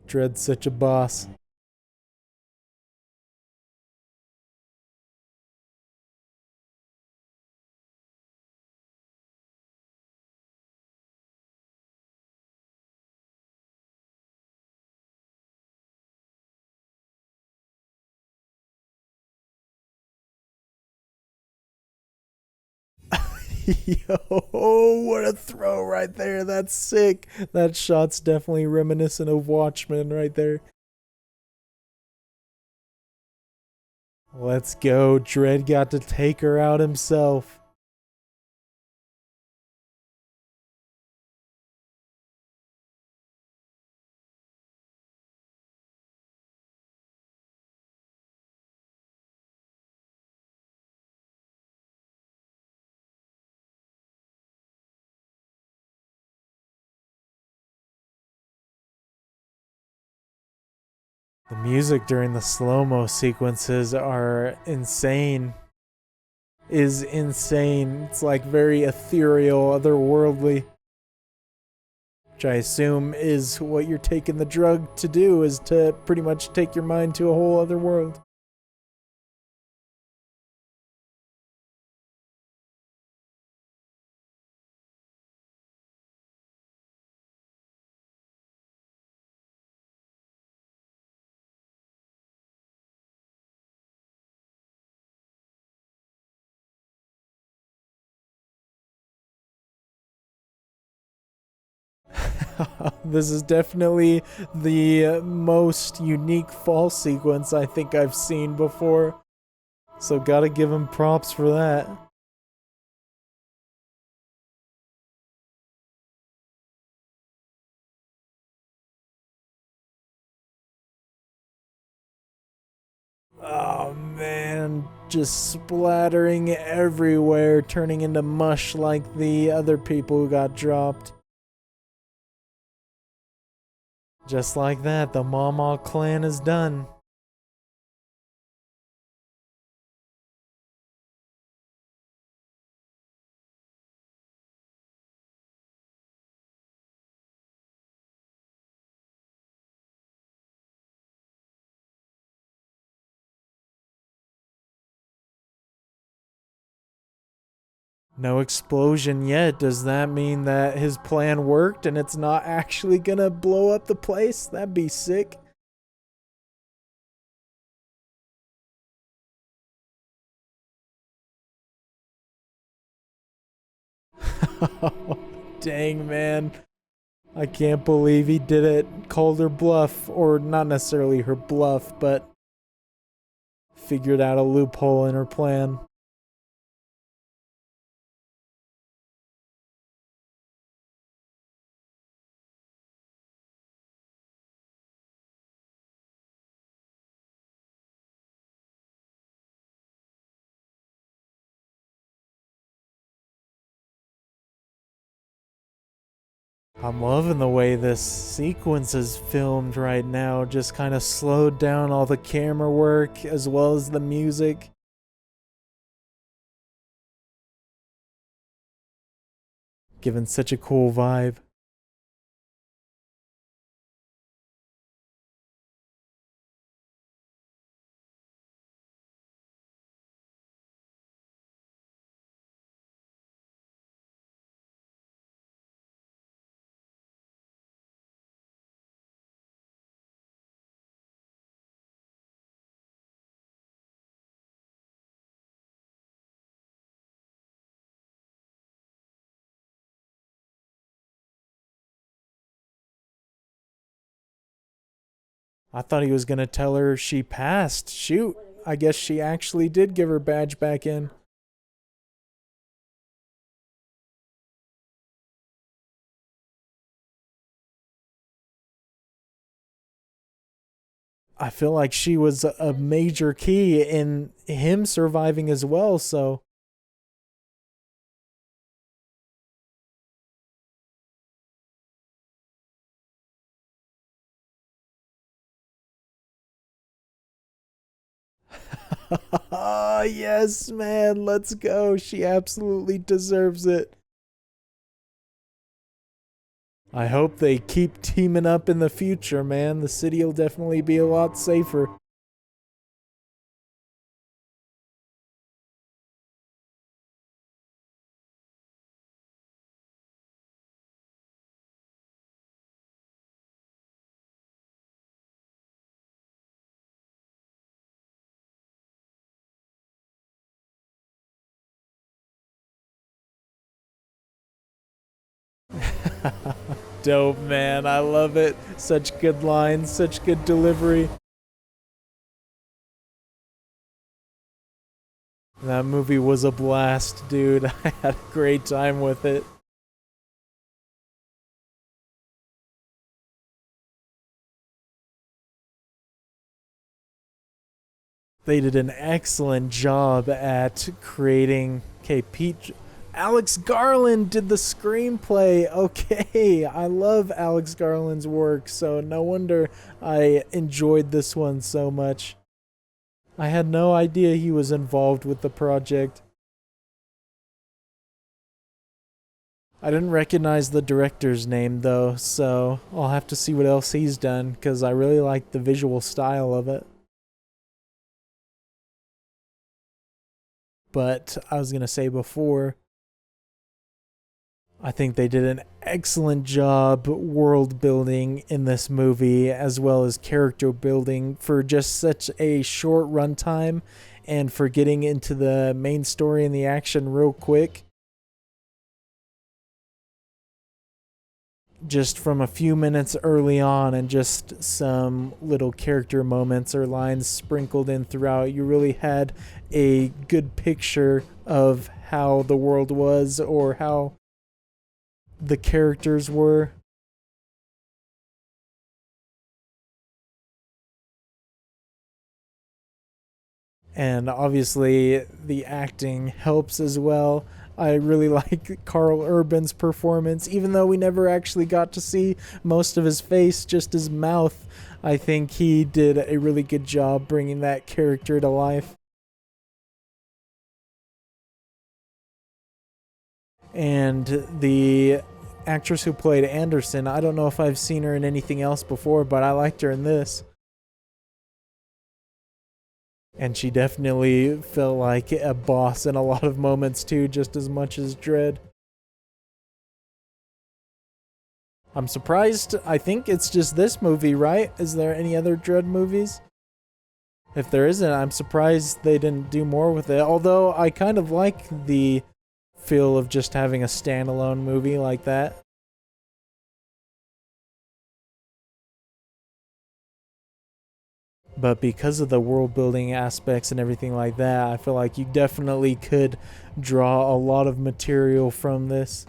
Dredd's such a boss. Yo, what a throw right there. That's sick. That shot's definitely reminiscent of Watchmen right there. Let's go. Dredd got to take her out himself. The music during the slow-mo sequences are insane. Is insane. It's like very ethereal, otherworldly. Which I assume is what you're taking the drug to do, is to pretty much take your mind to a whole other world. This is definitely the most unique fall sequence I think I've seen before. So gotta give him props for that. Oh man, just splattering everywhere, turning into mush like the other people who got dropped. Just like that, the Mama clan is done. No explosion yet. Does that mean that his plan worked and it's not actually gonna blow up the place? That'd be sick. Dang, man. I can't believe he did it. Called her bluff, or not necessarily her bluff, but figured out a loophole in her plan. I'm loving the way this sequence is filmed right now. Just kind of slowed down all the camera work as well as the music. Giving such a cool vibe. I thought he was gonna tell her she passed. Shoot, I guess she actually did give her badge back in. I feel like she was a major key in him surviving as well, so yes, man, let's go. She absolutely deserves it. I hope they keep teaming up in the future, man. The city will definitely be a lot safer. Dope, man. I love it. Such good lines, such good delivery. That movie was a blast, dude. I had a great time with it. They did an excellent job at creating. Okay, Pete. Alex Garland did the screenplay. Okay, I love Alex Garland's work, so no wonder I enjoyed this one so much. I had no idea he was involved with the project. I didn't recognize the director's name though, so I'll have to see what else he's done because I really like the visual style of it. But I was going to say before, I think they did an excellent job world building in this movie as well as character building for just such a short runtime and for getting into the main story and the action real quick. just from a few minutes early on and just some little character moments or lines sprinkled in throughout, you really had a good picture of how the world was or how the characters were. And obviously the acting helps as well. I really like Carl Urban's performance, even though we never actually got to see most of his face, just his mouth. I think he did a really good job bringing that character to life. And the actress who played Anderson, I don't know if I've seen her in anything else before, but I liked her in this. And she definitely felt like a boss in a lot of moments too, just as much as Dredd. I'm surprised. I think it's just this movie, right? Is there any other Dredd movies? If there isn't, I'm surprised they didn't do more with it. Although I kind of like the feel of just having a standalone movie like that. But because of the world building aspects and everything like that, I feel like you definitely could draw a lot of material from this.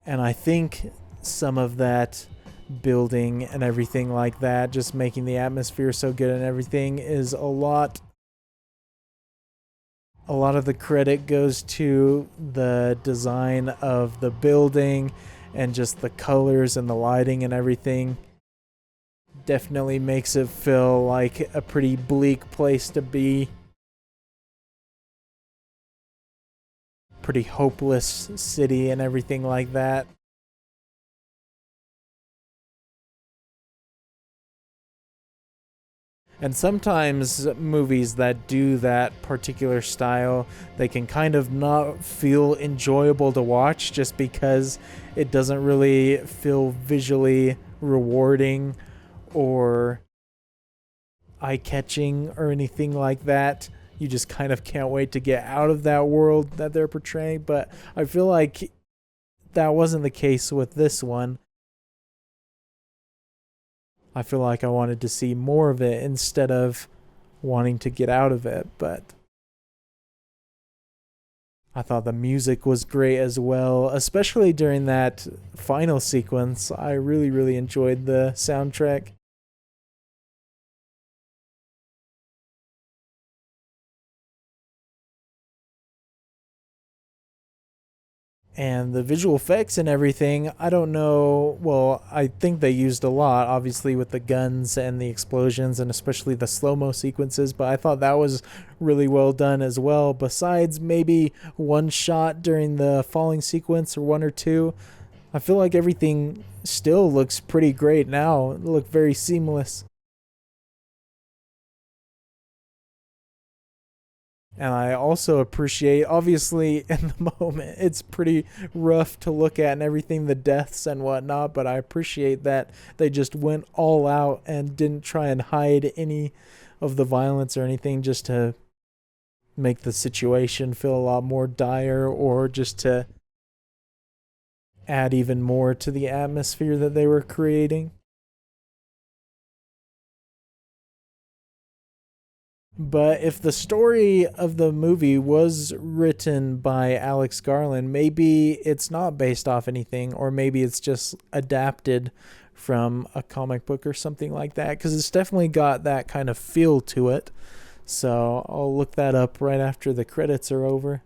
And I think some of that building and everything like that, just making the atmosphere so good and everything, is a lot of the credit goes to the design of the building and just the colors and the lighting and everything. Definitely makes it feel like a pretty bleak place to be. Pretty hopeless city and everything like that. And sometimes movies that do that particular style, they can kind of not feel enjoyable to watch just because it doesn't really feel visually rewarding or eye-catching or anything like that. You just kind of can't wait to get out of that world that they're portraying. But I feel like that wasn't the case with this one. I feel like I wanted to see more of it instead of wanting to get out of it. But I thought the music was great as well, especially during that final sequence. I really, really enjoyed the soundtrack. And the visual effects and everything, I don't know. Well, I think they used a lot, obviously, with the guns and the explosions and especially the slow mo sequences, but I thought that was really well done as well. Besides maybe one shot during the falling sequence or one or two, I feel like everything still looks pretty great now. It looked very seamless. And I also appreciate, obviously, in the moment, it's pretty rough to look at and everything, the deaths and whatnot, but I appreciate that they just went all out and didn't try and hide any of the violence or anything just to make the situation feel a lot more dire or just to add even more to the atmosphere that they were creating. But if the story of the movie was written by Alex Garland, maybe it's not based off anything, or maybe it's just adapted from a comic book or something like that, because it's definitely got that kind of feel to it. So I'll look that up right after the credits are over.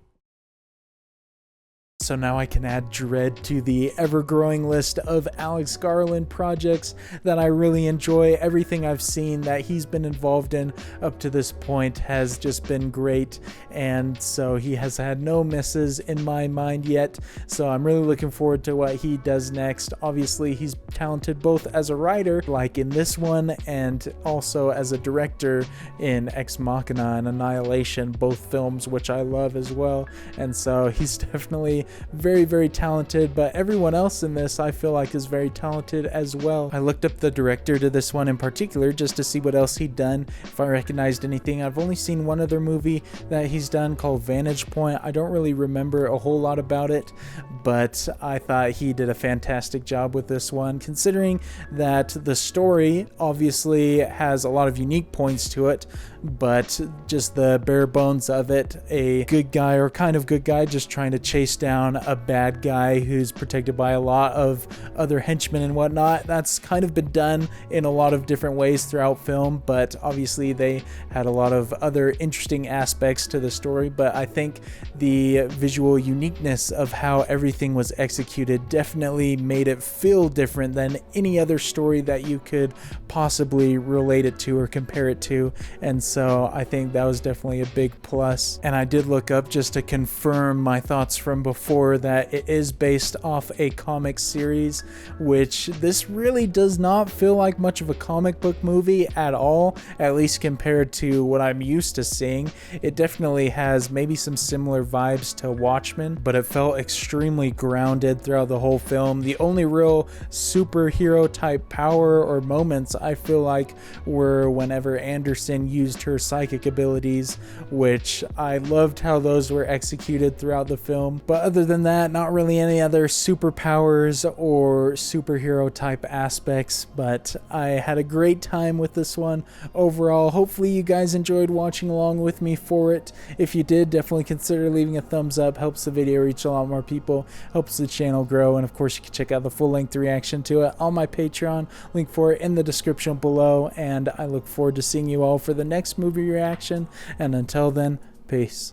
So now I can add Dredd to the ever-growing list of Alex Garland projects that I really enjoy. Everything I've seen that he's been involved in up to this point has just been great, and so he has had no misses in my mind yet. So I'm really looking forward to what he does next. Obviously, he's talented both as a writer, like in this one, and also as a director in Ex Machina and Annihilation, both films which I love as well. And so he's definitely very, very talented, but everyone else in this I feel like is very talented as well. I looked up the director to this one in particular just to see what else he'd done, if I recognized anything. I've only seen one other movie that he's done called Vantage Point. I don't really remember a whole lot about it, but I thought he did a fantastic job with this one, considering that the story obviously has a lot of unique points to it, but just the bare bones of it, a good guy, or kind of good guy, just trying to chase down a bad guy who's protected by a lot of other henchmen and whatnot. That's kind of been done in a lot of different ways throughout film, but obviously they had a lot of other interesting aspects to the story. But I think the visual uniqueness of how everything was executed definitely made it feel different than any other story that you could possibly relate it to or compare it to, and so I think that was definitely a big plus. And I did look up just to confirm my thoughts from before that it is based off a comic series, which this really does not feel like much of a comic book movie at all, at least compared to what I'm used to seeing. It definitely has maybe some similar vibes to Watchmen, but it felt extremely grounded throughout the whole film. The only real superhero type power or moments I feel like were whenever Anderson used her psychic abilities, which I loved how those were executed throughout the film. But other than that, not really any other superpowers or superhero type aspects, but I had a great time with this one overall. Hopefully you guys enjoyed watching along with me for it. If you did, definitely consider leaving a thumbs up. Helps the video reach a lot more people, helps the channel grow, and of course you can check out the full-length reaction to it on my Patreon. Link for it in the description below, and I look forward to seeing you all for the next movie reaction, and until then, peace.